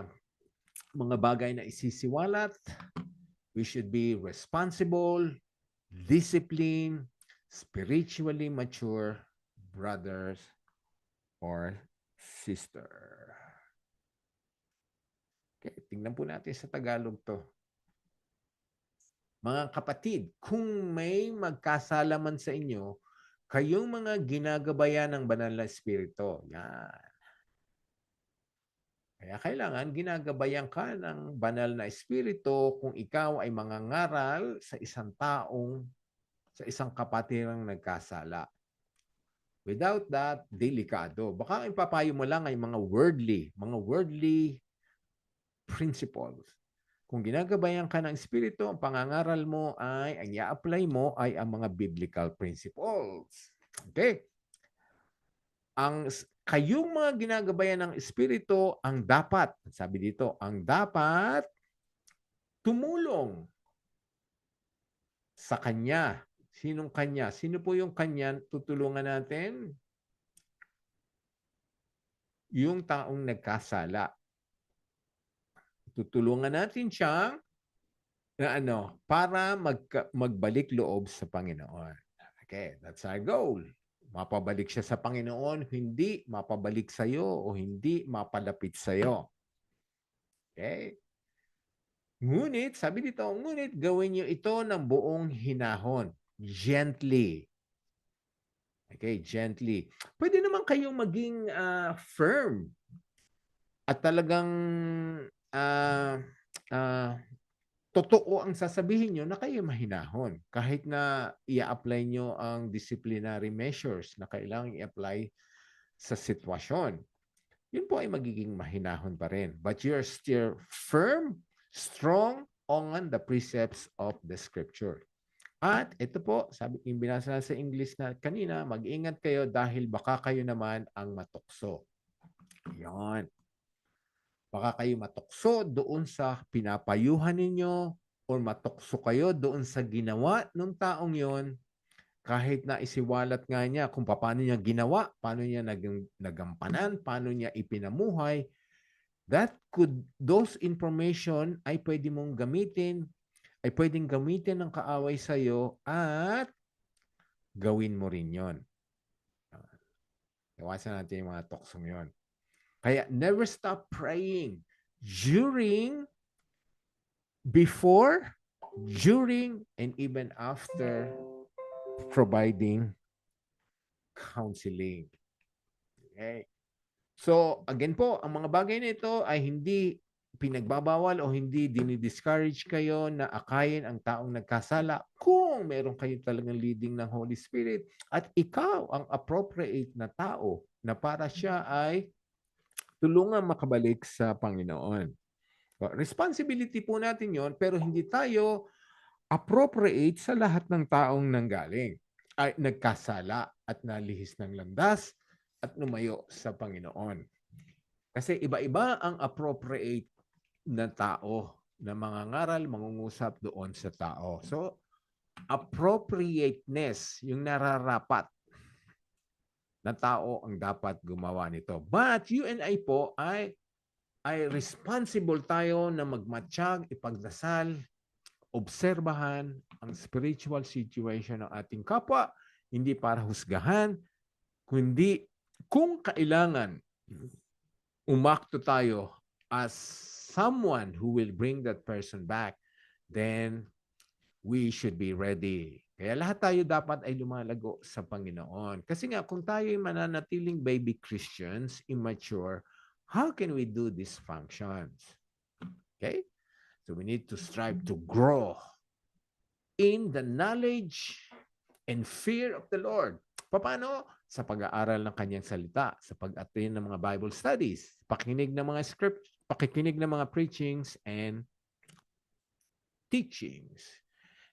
mga bagay na isisiwalat. We should be responsible, disciplined, spiritually mature brothers or sister. Okay, tingnan po natin sa Tagalog to. Mga kapatid, kung may magkasala man sa inyo, kayong mga ginagabayan ng banal na espiritu. Yan. Kaya kailangan ginagabayan ka ng banal na espiritu kung ikaw ay mangangaral sa isang kapatirang nagkasala. Without that, delikado. Baka ang ipapayo mo lang ay mga worldly principles. Kung ginagabayan ka ng espiritu, ang pangangaral mo ay, ang i-apply mo ay ang mga biblical principles. Okay? Kayong mga ginagabayan ng espiritu, ang dapat, sabi dito, ang dapat tumulong sa kanya. Sinong kanya? Sino po yung kanya tutulungan natin? Yung taong nagkasala. Tutulungan natin siya na para magbalik loob sa Panginoon. Okay, that's our goal. Mapabalik siya sa Panginoon, hindi mapabalik sa iyo o hindi mapalapit sa iyo. Okay? Ngunit, sabi dito, gawin niyo ito ng buong hinahon. Gently. Okay, gently. Pwede naman kayong maging firm at talagang totoo ang sasabihin nyo na kayo mahinahon. Kahit na i-apply nyo ang disciplinary measures na kailangang i-apply sa sitwasyon. yun po ay magiging mahinahon pa rin. But you're still firm, strong on the precepts of the Scripture. At ito po, sabi yung binasa sa English na kanina, mag-ingat kayo dahil baka kayo naman ang matukso. Yan. Baka kayo matukso doon sa pinapayuhan ninyo o matukso kayo doon sa ginawa ng taong yon, kahit na isiwalat nga niya kung paano niya ginawa, paano niya nagampanan, paano niya ipinamuhay, those information ay pwede mong gamitin, ay pwedeng gamitin ng kaaway sa iyo at gawin mo rin yon. Iwasan natin yung mga toksong yon. Kaya never stop praying during, before, during, and even after providing counseling. Okay. So, again po, ang mga bagay na ito ay hindi pinagbabawal o hindi dinidiscourage kayo na akayin ang taong nagkasala kung meron kayo talagang leading ng Holy Spirit at ikaw ang appropriate na tao na para siya ay tulungan makabalik sa Panginoon. So, responsibility po natin yon, pero hindi tayo appropriate sa lahat ng taong nanggaling ay nagkasala at nalihis ng landas at lumayo sa Panginoon. Kasi iba-iba ang appropriate na tao na mangangaral, mangungusap doon sa tao. So, appropriateness, yung nararapat na tao ang dapat gumawa nito. But you and I po ay responsible tayo na magmatsyag, ipagdasal, obserbahan ang spiritual situation ng ating kapwa, hindi para husgahan, kundi kung kailangan umakto tayo as someone who will bring that person back, then we should be ready. Kaya lahat tayo dapat ay lumalago sa Panginoon. Kasi nga, kung tayo ay mananatiling baby Christians, immature, how can we do these functions? Okay? So we need to strive to grow in the knowledge and fear of the Lord. Paano? Sa pag-aaral ng kanyang salita, sa pag-attend ng mga Bible studies, pakikinig ng mga script, pakikinig ng mga preachings and teachings.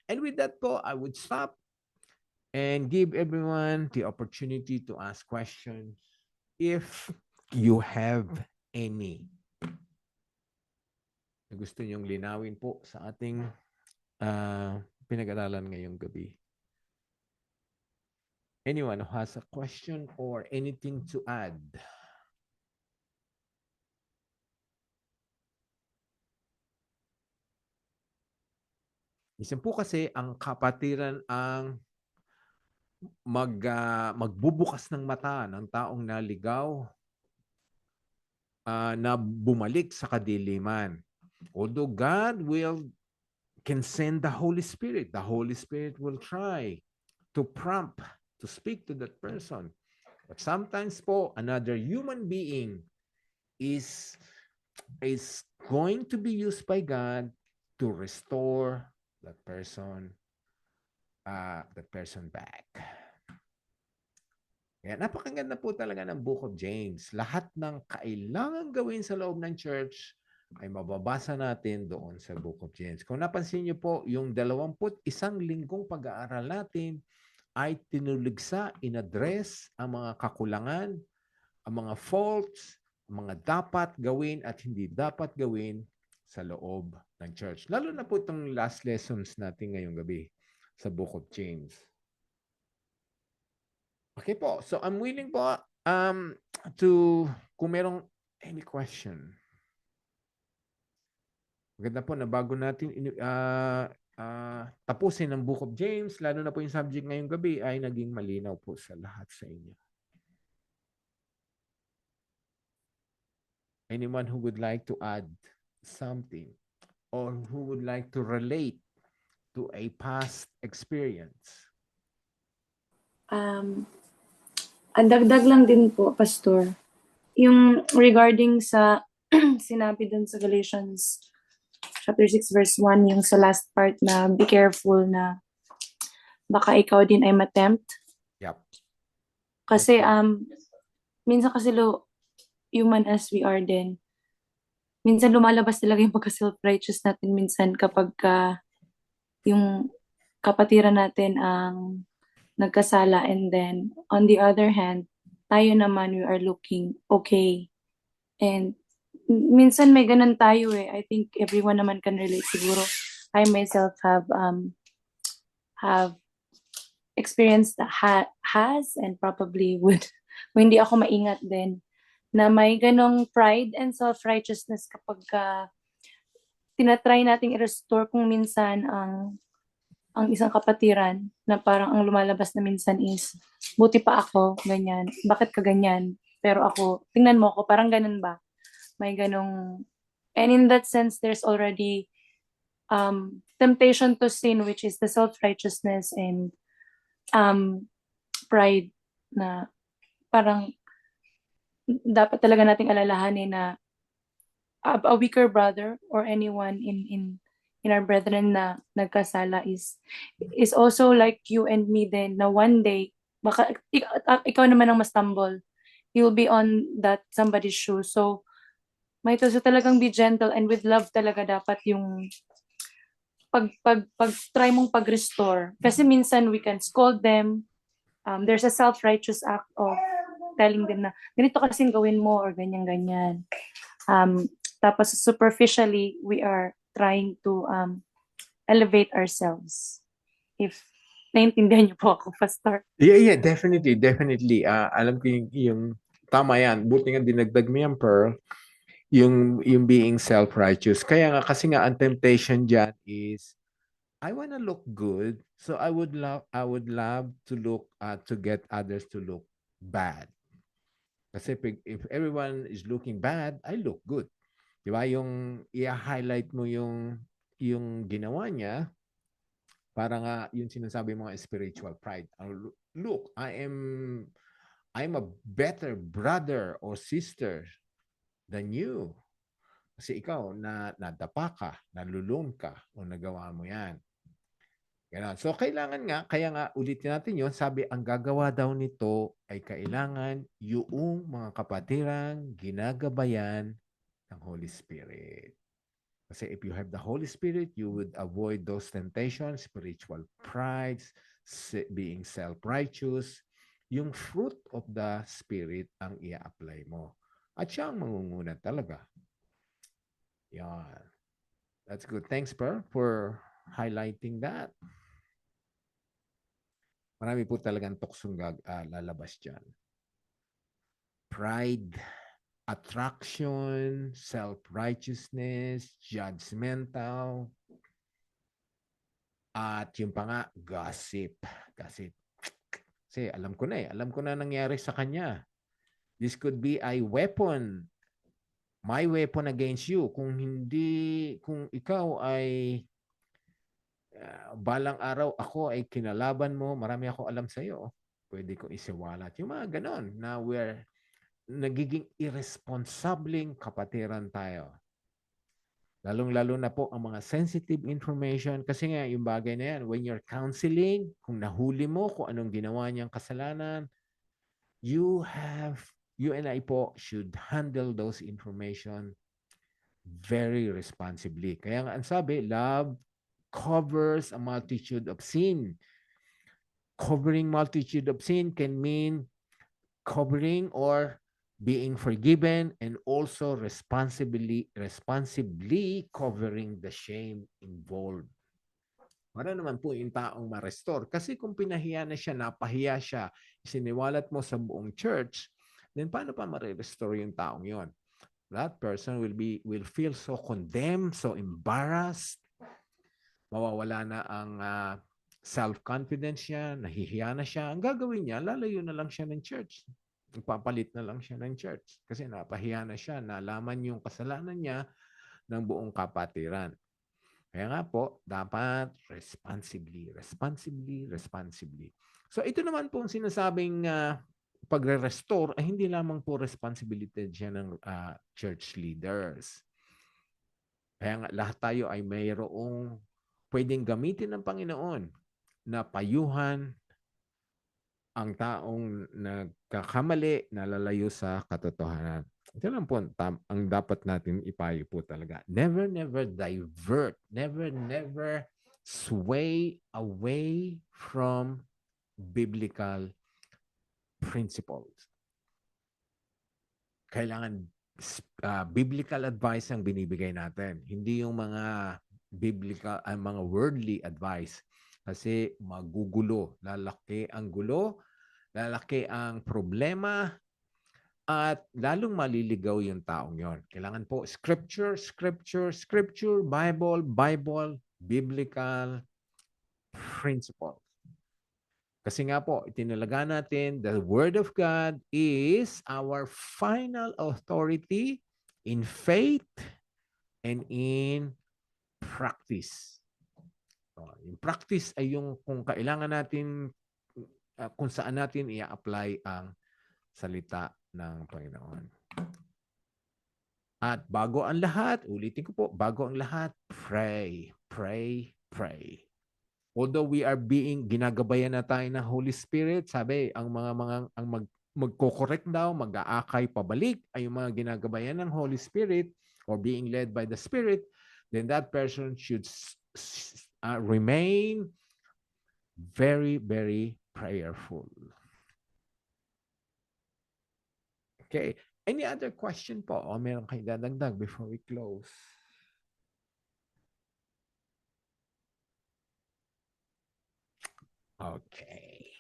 And with that po, I would stop and give everyone the opportunity to ask questions if you have any. Gusto niyong linawin po sa ating pinag-aralan ngayong gabi. Anyone who has a question or anything to add? Minsan po kasi ang kapatiran ang magbubukas ng mata ng taong naligaw na bumalik sa kadiliman. Although God can send the Holy Spirit will try to prompt, to speak to that person. But sometimes po, another human being is going to be used by God to restore that person back. Kaya napakaganda po talaga ng Book of James. Lahat ng kailangan gawin sa loob ng church ay mababasa natin doon sa Book of James. Kung napansin niyo po, yung 21 linggong pag-aaral natin ay tinuligsa, in-address ang mga kakulangan, ang mga faults, ang mga dapat gawin at hindi dapat gawin sa loob ng church. Lalo na po itong last lessons natin ngayong gabi sa Book of James. Okay po. So I'm willing po kung merong any question. Maganda po na bago natin tapusin ang Book of James, lalo na po yung subject ngayong gabi ay naging malinaw po sa lahat sa inyo. Anyone who would like to add something or who would like to relate to a past experience? Ang dagdag lang din po, Pastor, yung regarding sa sinabi dun sa Galatians chapter 6 verse 1, yung sa last part na be careful na baka ikaw din ay matempt. Yep. Kasi minsan kasi human as we are din, minsan lumalabas talaga yung pagka-self-righteous natin minsan kapag yung kapatiran natin ang nagkasala, and then on the other hand, tayo naman we are looking okay. And minsan may ganun tayo eh. I think everyone naman can relate siguro. I myself have experienced has and probably would kung hindi ako maingat din na may ganong pride and self-righteousness kapag tinatry nating i-restore kung minsan ang isang kapatiran na parang ang lumalabas na minsan is buti pa ako, ganyan. Bakit ka ganyan? Pero ako, tingnan mo ako, parang ganun ba? May ganong, and in that sense, there's already temptation to sin, which is the self-righteousness and pride na parang dapat talaga nating alalahanin na a weaker brother or anyone in our brethren na nagkasala is also like you and me din na one day baka ikaw naman ang ma-stumble, you'll be on that somebody's shoe. So may to so talagang be gentle and with love talaga dapat yung pag try mong pag-restore, kasi minsan we can scold them. There's a self-righteous act of telling them na ganito kasing gawin mo or ganyan-ganyan. Tapos superficially, we are trying to elevate ourselves. If naintindihan niyo po ako, Pastor. Yeah, definitely. Alam ko yung tama yan. Buti nga dinagdag mo yan, Pearl. Yung being self-righteous. Kaya nga, kasi nga, ang temptation dyan is, I want to look good, so I would love to look to get others to look bad. Kasi if everyone is looking bad, I look good. Di ba? Yung i-highlight mo yung ginawa niya, para nga yung sinasabi mga spiritual pride. Look, I'm a better brother or sister than you. Kasi ikaw, nadapa ka, nalulung ka, o nagawa mo yan. Ganun. So, kailangan nga, kaya nga, ulitin natin yun, sabi, ang gagawa daw nito ay kailangan yung mga kapatirang ginagabayan ng Holy Spirit. Kasi if you have the Holy Spirit, you would avoid those temptations, spiritual prides, being self-righteous. Yung fruit of the Spirit ang i-apply mo. At siya ang mangunguna talaga. Yan. That's good. Thanks, Per, for highlighting that. Marami po talagang tuksong lalabas dyan. Pride, attraction, self-righteousness, judgmental, at yung pa nga, gossip. Kasi alam ko na nangyari sa kanya. This could be a weapon, my weapon against you. Kung ikaw ay balang araw ako ay kinalaban mo, marami ako alam sa iyo. Pwede kong isiwalat. Yung mga ganon na we're nagiging irresponsibleng kapatiran tayo. Lalong-lalo na po ang mga sensitive information, kasi nga yung bagay na yan, when you're counseling, kung nahuli mo kung anong ginawa niyang kasalanan, you and I po should handle those information very responsibly. Kaya nga ang sabi, love covers a multitude of sin. Covering multitude of sin can mean covering or being forgiven, and also responsibly covering the shame involved. Para naman po yung taong ma-restore. Kasi kung pinahiya na siya, napahiya siya, siniwalat mo sa buong church, then paano pa ma-restore yung taong yon? That person will feel so condemned, so embarrassed. Mawawala na ang self-confidence niya, nahihiya na siya. Ang gagawin niya, lalayo na lang siya ng church. Ipapalit na lang siya ng church kasi napahiya na siya, nalaman yung kasalanan niya ng buong kapatiran. Kaya nga po, dapat responsibly. So ito naman po ang sinasabing pagre-restore ay hindi lamang po responsibility siya ng church leaders. Kaya nga lahat tayo ay mayroong pwedeng gamitin ng Panginoon na payuhan ang taong nagkakamali, nalalayo sa katotohanan. Ito lang po ang dapat natin ipayo po talaga. Never divert. Never sway away from biblical principles. Kailangan biblical advice ang binibigay natin. Hindi yung mga mga worldly advice. Kasi magugulo. Lalaki ang gulo, lalaki ang problema, at lalong maliligaw yung taong yon. Kailangan po scripture, Bible, biblical principle. Kasi nga po, itinalaga natin, the Word of God is our final authority in faith and in practice. Yung practice ay yung kung kailangan natin, kung saan natin i-apply ang salita ng Panginoon. At bago ang lahat, ulitin ko po, bago ang lahat, pray. Although we are ginagabayan na tayo ng Holy Spirit, sabi, magko-correct daw, mag-aakay pabalik ay yung mga ginagabayan ng Holy Spirit or being led by the Spirit, then that person should remain very, very prayerful. Okay. Any other question po? O meron kayo dadagdag before we close? Okay.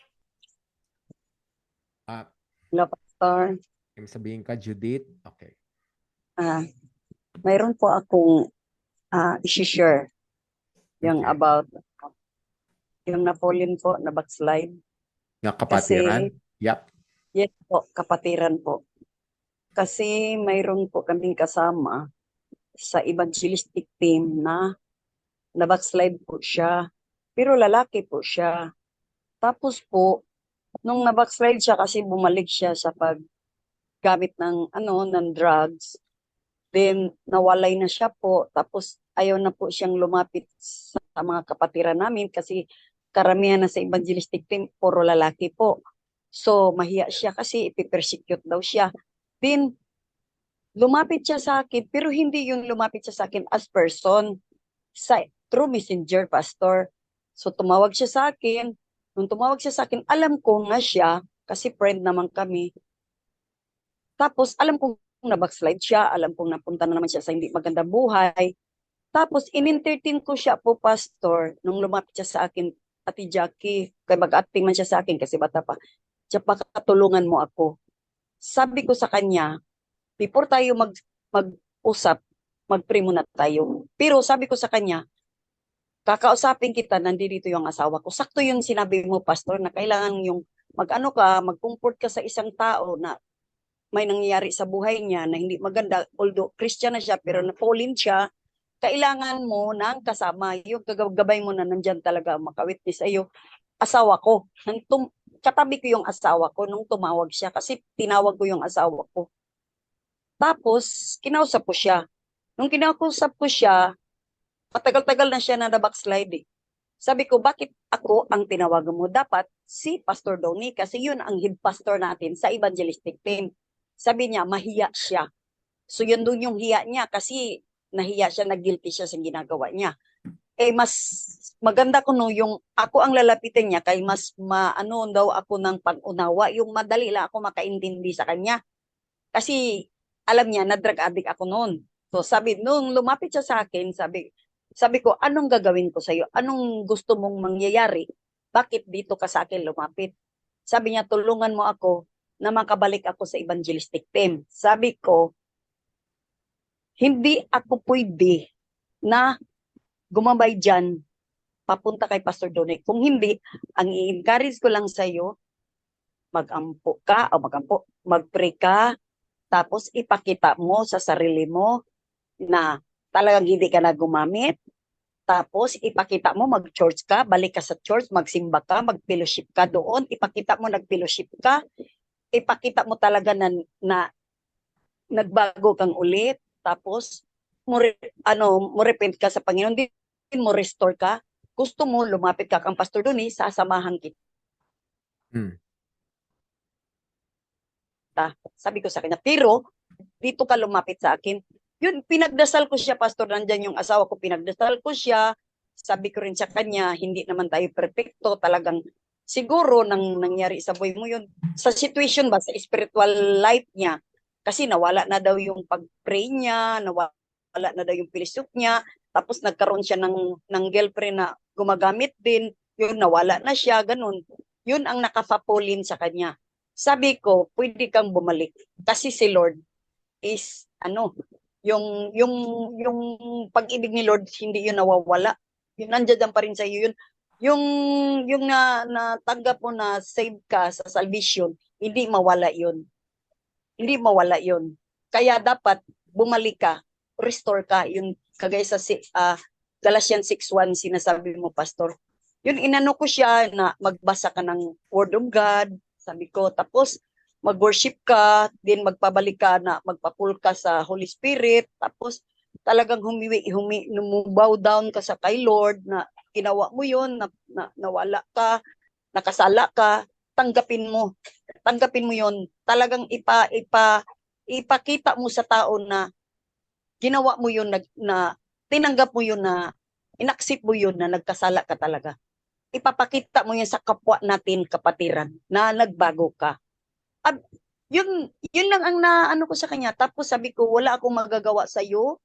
Hello, Pastor. Sabihin ka, Judith? Okay. Mayroon po akong i-share yung Okay. about yung Napoleon po na backslide. Nga kapatiran? Yep. Yes po, kapatiran po. Kasi mayroon po kaming kasama sa evangelistic team na backslide po siya. Pero lalaki po siya. Tapos po, nung na-backslide siya kasi bumalik siya sa paggamit ng drugs. Then, nawalay na siya po. Tapos, ayaw na po siyang lumapit sa mga kapatiran namin kasi karamihan na sa evangelistic team, puro lalaki po. So, mahiya siya kasi ipipersecute daw siya. Then, lumapit siya sa akin, pero hindi yung lumapit siya sa akin as person, through messenger, Pastor. So, tumawag siya sa akin. Nung tumawag siya sa akin, alam ko nga siya, kasi friend naman kami. Tapos, alam kong na-backslide siya, alam kong napunta na naman siya sa hindi magandang buhay. Tapos, in-entertain ko siya po, Pastor, nung lumapit siya sa akin, Ate Jackie, kaya mag-acting man siya sa akin kasi bata pa, siya pakatulungan mo ako. Sabi ko sa kanya, before tayo mag-usap, mag-pray muna tayo. Pero sabi ko sa kanya, kakausapin kita, nandito yung asawa ko. Sakto yung sinabi mo, Pastor, na kailangan yung mag-comfort ka sa isang tao na may nangyayari sa buhay niya na hindi maganda, although Christian na siya, pero na-fallen siya, kailangan mo ng kasama, yung gagabay mo na nandyan talaga makawitness sa'yo. Asawa ko, katabi ko yung asawa ko nung tumawag siya kasi tinawag ko yung asawa ko. Tapos, kinausap ko siya. Nung kinausap ko siya, matagal-tagal na siya na backslide. Sabi ko, bakit ako ang tinawagan mo? Dapat si Pastor Donnie kasi yun ang head pastor natin sa evangelistic team. Sabi niya, mahiya siya. So yun doon yung hiya niya kasi nahiya siya, nag-guilty siya sa ginagawa niya. Mas maganda ko no, yung ako ang lalapitin niya kay mas maano daw ako ng pag-unawa, yung madali lang ako makaintindi sa kanya. Kasi alam niya na drug addict ako noon. So sabi, nung lumapit siya sa akin, sabi ko, anong gagawin ko sa'yo? Anong gusto mong mangyayari? Bakit dito ka sa akin lumapit? Sabi niya, tulungan mo ako na makabalik ako sa evangelistic team. Sabi ko, hindi ako pwede na gumabay dyan papunta kay Pastor Donnie. Kung hindi, ang i-encourage ko lang sa'yo, mag-pray ka, tapos ipakita mo sa sarili mo na talagang hindi ka na gumamit. Tapos ipakita mo, mag-church ka, balik ka sa church, magsimba ka, mag-fellowship ka doon, ipakita mo nag-fellowship ka, ipakita mo talaga na nagbago kang ulit, tapos mo repent ka sa Panginoon, din mo restore ka. Gusto mo, lumapit ka kang Pastor Donnie, sasamahan kita. Sabi ko sa kanya, pero dito ka lumapit sa akin. Yun, pinagdasal ko siya, Pastor, nandyan yung asawa ko, pinagdasal ko siya, sabi ko rin sa kanya, hindi naman tayo perfecto, talagang siguro nang nangyari sa buhay mo yun, sa situation ba, sa spiritual life niya, kasi nawala na daw yung pag-pray niya, nawala na daw yung pilisok niya, tapos nagkaroon siya ng girlfriend na gumagamit din, yun, nawala na siya, ganun. Yun ang nakapapolin sa kanya. Sabi ko, pwede kang bumalik. Kasi si Lord is, yung pag-ibig ni Lord, hindi yun nawawala. Yun, nandiyan pa rin sa iyo yun. Yung natanggap mo na save ka sa salvation, hindi mawala yun. Hindi mawala yun. Kaya dapat bumalik ka, restore ka. Yung kagaya sa Galatians 6:1 sinasabi mo, Pastor. Yun, inano ko siya na magbasa ka ng Word of God, sabi ko. Tapos, mag-worship ka, din magpabalik ka na magpa-full ka sa Holy Spirit. Tapos, talagang bow down ka sa kay Lord na ginawa mo yun, nawala ka, nakasala ka, tanggapin mo. Tanggapin mo yun. Talagang ipakita mo sa tao na ginawa mo yun, na tinanggap mo yun, na inaccept mo yun, na nagkasala ka talaga. Ipapakita mo yan sa kapwa natin, kapatiran, na nagbago ka. Yun lang ang naano ko sa kanya. Tapos sabi ko, wala akong magagawa sa iyo,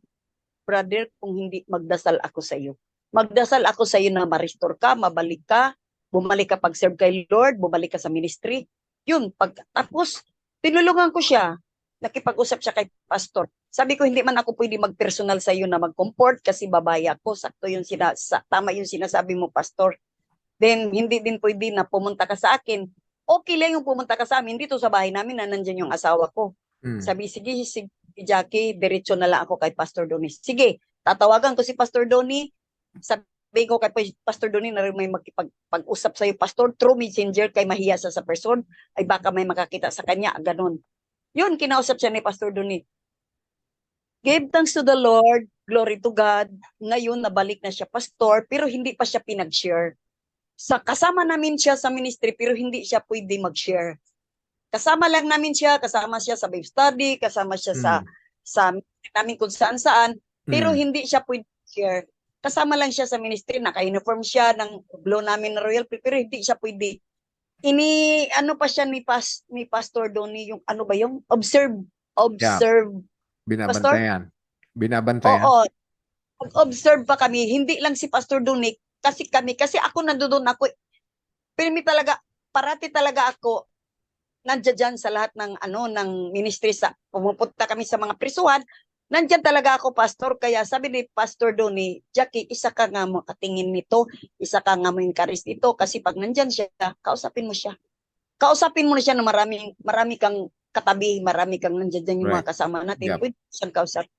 brother, kung hindi magdasal ako sa iyo. Magdasal ako sa iyo na ma-restore ka, mabalik ka, bumalik ka pag-serve kay Lord, bumalik ka sa ministry. Yun, tapos tinulungan ko siya, nakipag-usap siya kay pastor. Sabi ko, hindi man ako pwede mag-personal sa iyo na mag-comport kasi babae ako. Sakto yung tama yung sinasabi mo, pastor. Then, hindi din pwede na pumunta ka sa akin. Okay lang yung pumunta ka sa amin dito sa bahay namin na nandyan yung asawa ko. Sabi, sige, Jackie, diretso na lang ako kay Pastor Donnie. Sige, tatawagan ko si Pastor Donnie. Sabi ko kay Pastor Donnie na may makipag-usap sa'yo, Pastor, through messenger, kay mahiya sa person, ay baka may makakita sa kanya, ganun. Yun, kinausap siya ni Pastor Donnie. Give thanks to the Lord, glory to God. Ngayon, nabalik na siya, Pastor, pero hindi pa siya pinag-share. Kasama namin siya sa ministry, pero hindi siya pwede mag-share. Kasama lang namin siya, kasama siya sa Bible study, kasama siya sa namin kung saan-saan, pero hindi siya pwede share. Kasama lang siya sa ministry, naka-uniform siya ng blow namin na royal, pero hindi siya pwede. Ano pa siya ni Pastor Donnie, yung ano ba yung observe. Binabantayan. Pastor? Binabantayan. Oo. Mag-observe pa kami, hindi lang si Pastor Donnie, kasi ako nandoon ako, pero talaga, parati talaga ako, nandiyan sa lahat ng ng ministry, pumupunta kami sa mga prisuhan, nandiyan talaga ako, Pastor. Kaya sabi ni Pastor Donnie, Jackie, isa ka nga makatingin nito, isa ka nga mo-encourage nito, kasi pag nandiyan siya, kausapin mo siya. Kausapin mo na siya na marami kang katabi, marami kang nandiyan yung mga kasama natin. Pwede siyang kausap.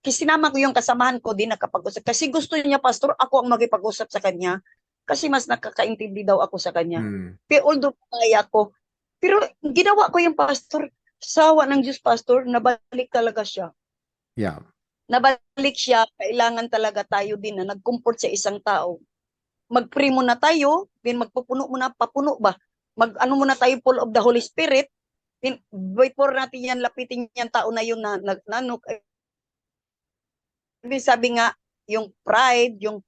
Sinama ko yung kasamahan ko, di nakapag-usap. Kasi gusto niya, Pastor, ako ang magipag-usap sa kanya. Kasi mas nakakaintindi daw ako sa kanya. Pero although kaya ko, pero ginawa ko yung Pastor, sawa ng Diyos, Pastor, nabalik talaga siya. Yeah. Nabalik siya, kailangan talaga tayo din na nag-comfort sa isang tao. Mag-pray muna tayo, then magpupuno muna, papuno ba? Mag-ano muna tayo, full of the Holy Spirit, then before natin yan, lapitin yung tao na yun na sabi nga, yung pride, yung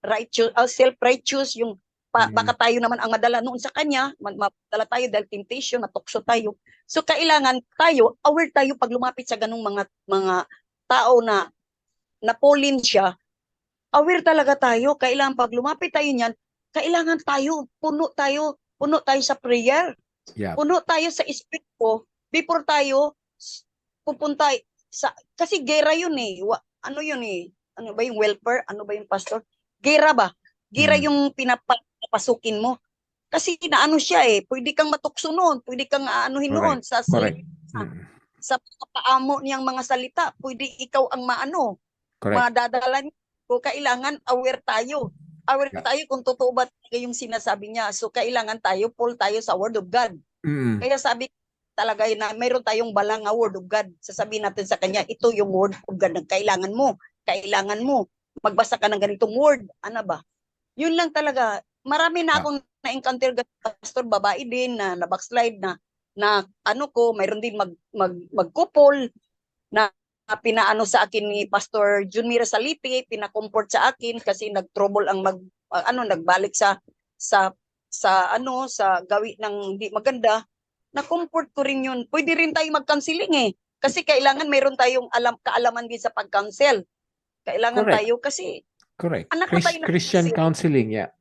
righteous, self-righteous, yung baka tayo naman ang madala noon sa kanya, madala tayo dahil temptation, matukso tayo. So kailangan tayo, aware tayo pag lumapit sa ganung mga tao na napolin siya, aware talaga tayo. Kailangan pag lumapit tayo niyan, kailangan tayo, puno tayo sa prayer. Yeah. Puno tayo sa espiritu before tayo pupunta kasi gera yun eh. Ano yun eh? Ano ba yung welfare? Ano ba yung pastor? Gera ba? Gera yung pinapasukin mo. Kasi naano siya eh. Pwede kang matukso noon. Pwede kang aanuhin noon. Sa paamo niyang mga salita. Pwede ikaw ang madadala niya. So, kailangan aware tayo. Aware tayo kung totoo ba yung sinasabi niya. So, kailangan tayo, pull tayo sa Word of God. Kaya sabi talaga na mayroon tayong balang nga Word of God. Sasabihin natin sa kanya, ito yung Word of God na kailangan mo. Kailangan mo. Magbasa ka ng ganitong word. Ano ba? Yun lang talaga. Marami na akong na-encounter, Pastor, babae din na backslide na na ano ko, mayroon din magkupol na pinaano sa akin ni Pastor Junmira Salipi, pinakomport sa akin kasi nagtrouble ang nagbalik sa sa gawi ng hindi maganda. Na-comfort ko rin yun. Pwede rin tayo mag-counseling kasi kailangan mayroon tayong kaalaman din sa pag-counsel. Kailangan Correct. tayo kasi Correct. anak na tayo ng Christian counseling, yeah.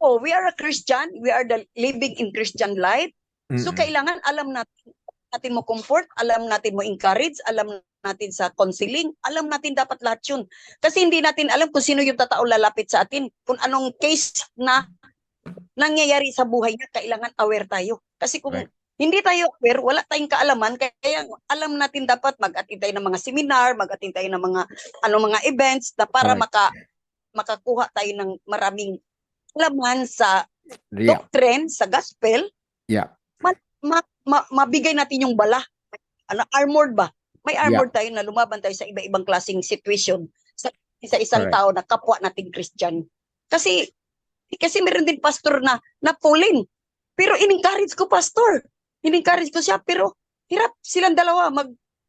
Oh, we are a Christian. We are the living in Christian life. So Mm-mm. kailangan alam natin mo comfort, alam natin mo encourage, alam natin sa counseling, alam natin dapat lahat yun. Kasi hindi natin alam kung sino yung tatao lalapit sa atin, kung anong case na nangyayari sa buhay niya, kailangan aware tayo. Kasi kung Correct. hindi tayo aware, wala tayong kaalaman, kaya alam natin dapat mag-attend tayo ng mga seminar, mag-attend tayo ng mga events na para Correct. makakuha tayo ng maraming laman sa Yeah. doctrine, sa gospel, Yeah. mabigay natin yung bala. Armored ba? May Yeah. armored tayo na lumaban tayo sa iba-ibang klaseng situation sa isang Correct. tao na kapwa nating Christian. Kasi meron din pastor na fallen. Pero in-encourage ko, pastor. In-encourage ko siya, pero hirap silang dalawa,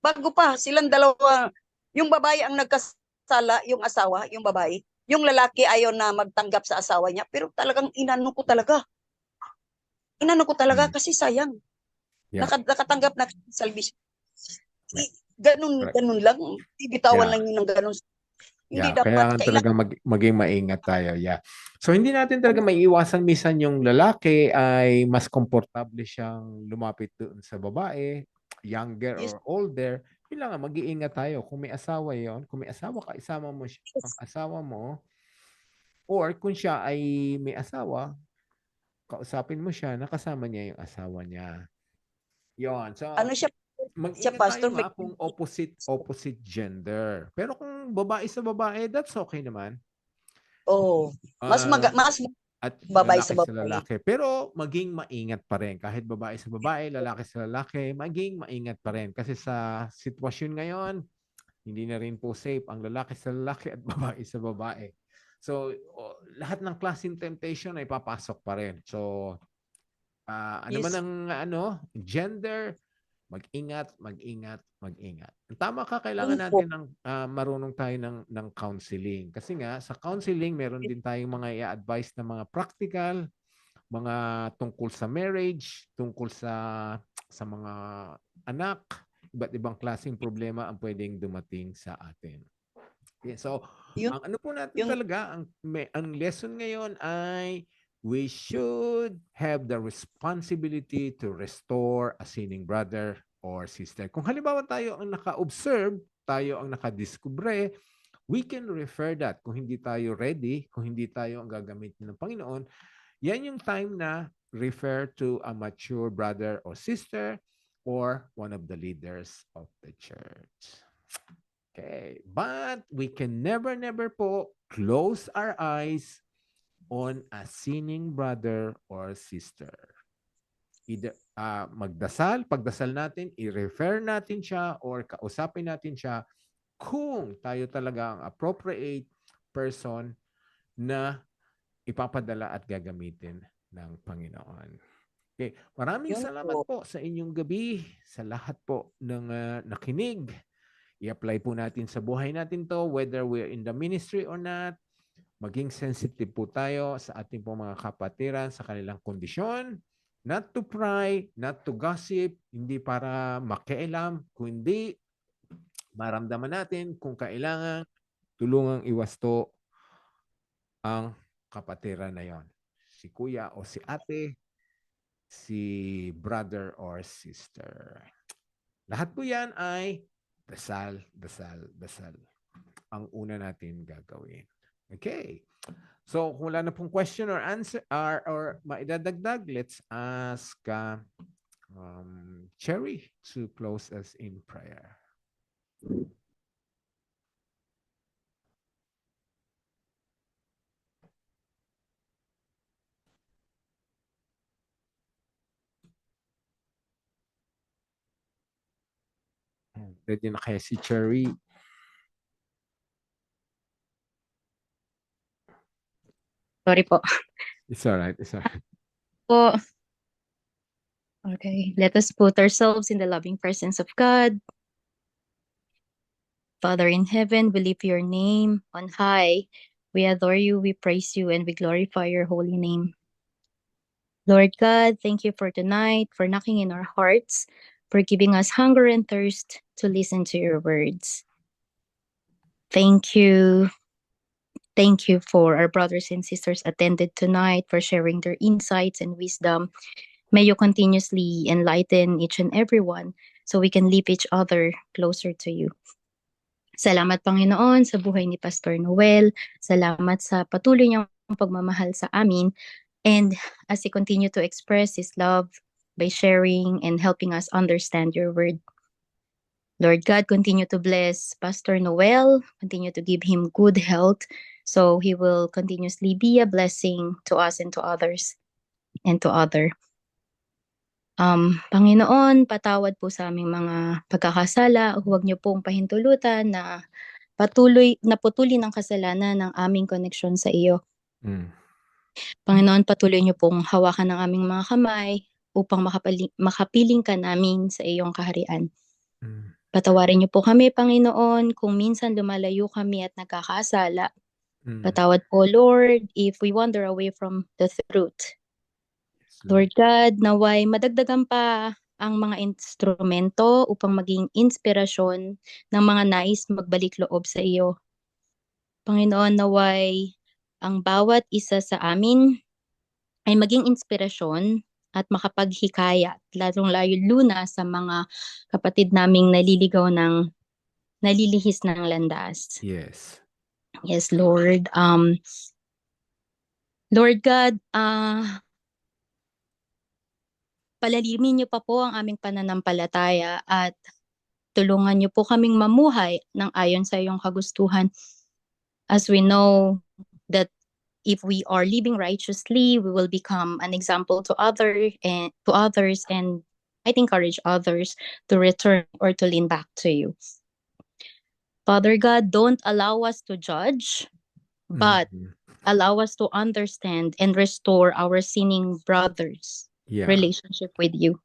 bago pa silang dalawa. Yung babae ang nagkasala, yung asawa, yung babae. Yung lalaki ayaw na magtanggap sa asawa niya, pero talagang inano ko talaga. Kasi sayang. Yeah. Nakatanggap na salvation. Correct. Ganun lang. Ibitawan Yeah. lang yun ng ganun. Hindi Yeah, kailangan dapat, talaga maging maingat tayo. Yeah. So hindi natin talaga maiiwasan minsan yung lalaki ay mas komportable siyang lumapit doon sa babae, younger Yes. or older. Kailangan mag-iingat tayo. Kung may asawa yon, kung may asawa ka, isama mo siya, ang asawa mo. Or kung siya ay may asawa, kausapin mo siya, nakasama niya yung asawa niya. Yon. So, ano siya mag-ingat pastor, tayo kung opposite gender. Pero kung babae sa babae, that's okay naman. mas At babae lalaki sa sa babae. lalaki. Pero maging maingat pa rin. Kahit babae sa babae, lalaki sa lalaki, maging maingat pa rin. Kasi sa sitwasyon ngayon, hindi na rin po safe ang lalaki sa lalaki at babae sa babae. So, lahat ng klaseng temptation ay papasok pa rin. So, ano Yes. man ang gender, mag-ingat. Ang tama ka, kailangan Yun po. natin ng marunong tayo ng counseling. Kasi nga, sa counseling, meron din tayong mga i-advise na mga practical, mga tungkol sa marriage, tungkol sa mga anak, iba't ibang klaseng problema ang pwedeng dumating sa atin. Okay, so, Yun, ang ano po natin yung talaga, ang lesson ngayon ay we should have the responsibility to restore a sinning brother or sister. Kung halimbawa tayo ang naka-observe, tayo ang nakadiskubre, we can refer that. Kung hindi tayo ready, kung hindi tayo ang gagamitin ng Panginoon, yan yung time na refer to a mature brother or sister or one of the leaders of the church. Okay. But we can never po close our eyes on a sinning brother or sister. Either pagdasal natin, i-refer natin siya or kausapin natin siya kung tayo talaga ang appropriate person na ipapadala at gagamitin ng Panginoon. Okay. Maraming yun salamat po. po sa inyong gabi, sa lahat po ng nakinig. I-apply po natin sa buhay natin to, whether we're in the ministry or not. Maging sensitive po tayo sa ating po mga kapatiran sa kanilang kondisyon. Not to pry, not to gossip, hindi para makialam, kundi maramdaman natin kung kailangan tulungang iwasto ang kapatiran na yon. Si kuya o si ate, si brother or sister. Lahat po yan ay dasal. Ang una natin gagawin. Okay. So, kung wala na pong question or answer or maidadagdag, let's ask Cherry to close us in prayer. Ready na kaya si Cherry? Sorry po. It's alright. Po, Okay, let us put ourselves in the loving presence of God. Father in heaven, we lift your name on high. We adore you, we praise you, and we glorify your holy name. Lord God, thank you for tonight, for knocking in our hearts, for giving us hunger and thirst to listen to your words. Thank you. Thank you for our brothers and sisters attended tonight, for sharing their insights and wisdom. May you continuously enlighten each and every one so we can lead each other closer to you. Salamat, Panginoon, sa buhay ni Pastor Noel. Salamat sa patuloy niyang pagmamahal sa amin. And as he continue to express his love by sharing and helping us understand your word. Lord God, continue to bless Pastor Noel. Continue to give him good health so he will continuously be a blessing to us and to others and to other. Panginoon, patawad po sa aming mga pagkakasala. Huwag niyo pong pahintulutan na naputulin ang kasalanan ng aming koneksyon sa iyo. Panginoon, patuloy niyo pong hawakan ang aming mga kamay upang makapiling ka namin sa iyong kaharian. Patawarin niyo po kami, Panginoon, kung minsan lumalayo kami at nagkakasala. Patawad po, Lord, if we wander away from the truth. Lord God, naway madagdagan pa ang mga instrumento upang maging inspirasyon ng mga nais magbalik loob sa iyo. Panginoon, naway ang bawat isa sa amin ay maging inspirasyon at makapaghikayat, lalong-lalo na sa mga kapatid naming nalilihis ng landas. Yes. Yes, Lord. Lord God, palalimin niyo pa po ang aming pananampalataya at tulungan niyo po kaming mamuhay ng ayon sa iyong kagustuhan. As we know that if we are living righteously, we will become an example to others and I encourage others to return or to lean back to you. Father God, don't allow us to judge, but allow us to understand and restore our sinning brothers' relationship with you.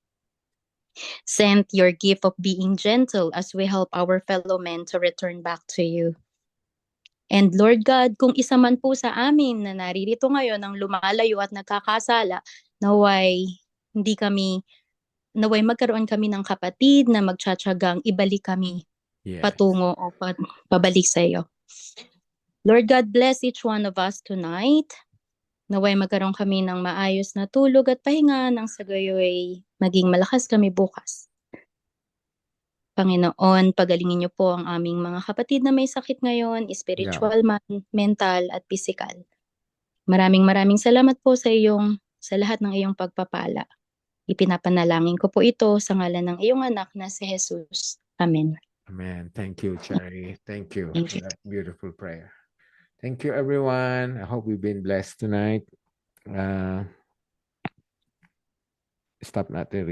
Send your gift of being gentle as we help our fellow men to return back to you. And Lord God, kung isa man po sa amin na naririto ngayon ang lumalayo at nagkakasala, naway magkaroon kami ng kapatid na magtsatsagang ibalik kami patungo o pabalik sa iyo. Lord God, bless each one of us tonight. Naway magkaroon kami ng maayos na tulog at pahinga nang sa gayoy maging malakas kami bukas. Panginoon, pagalingin niyo po ang aming mga kapatid na may sakit ngayon, spiritual man, mental at physical. Maraming salamat po sa lahat ng iyong pagpapala. Ipinapanalangin ko po ito sa ngalan ng iyong anak na si Jesus. Amen. Amen. Thank you, Cherry. Thank you Thank for that beautiful prayer. Thank you, everyone. I hope we've been blessed tonight. Stop natin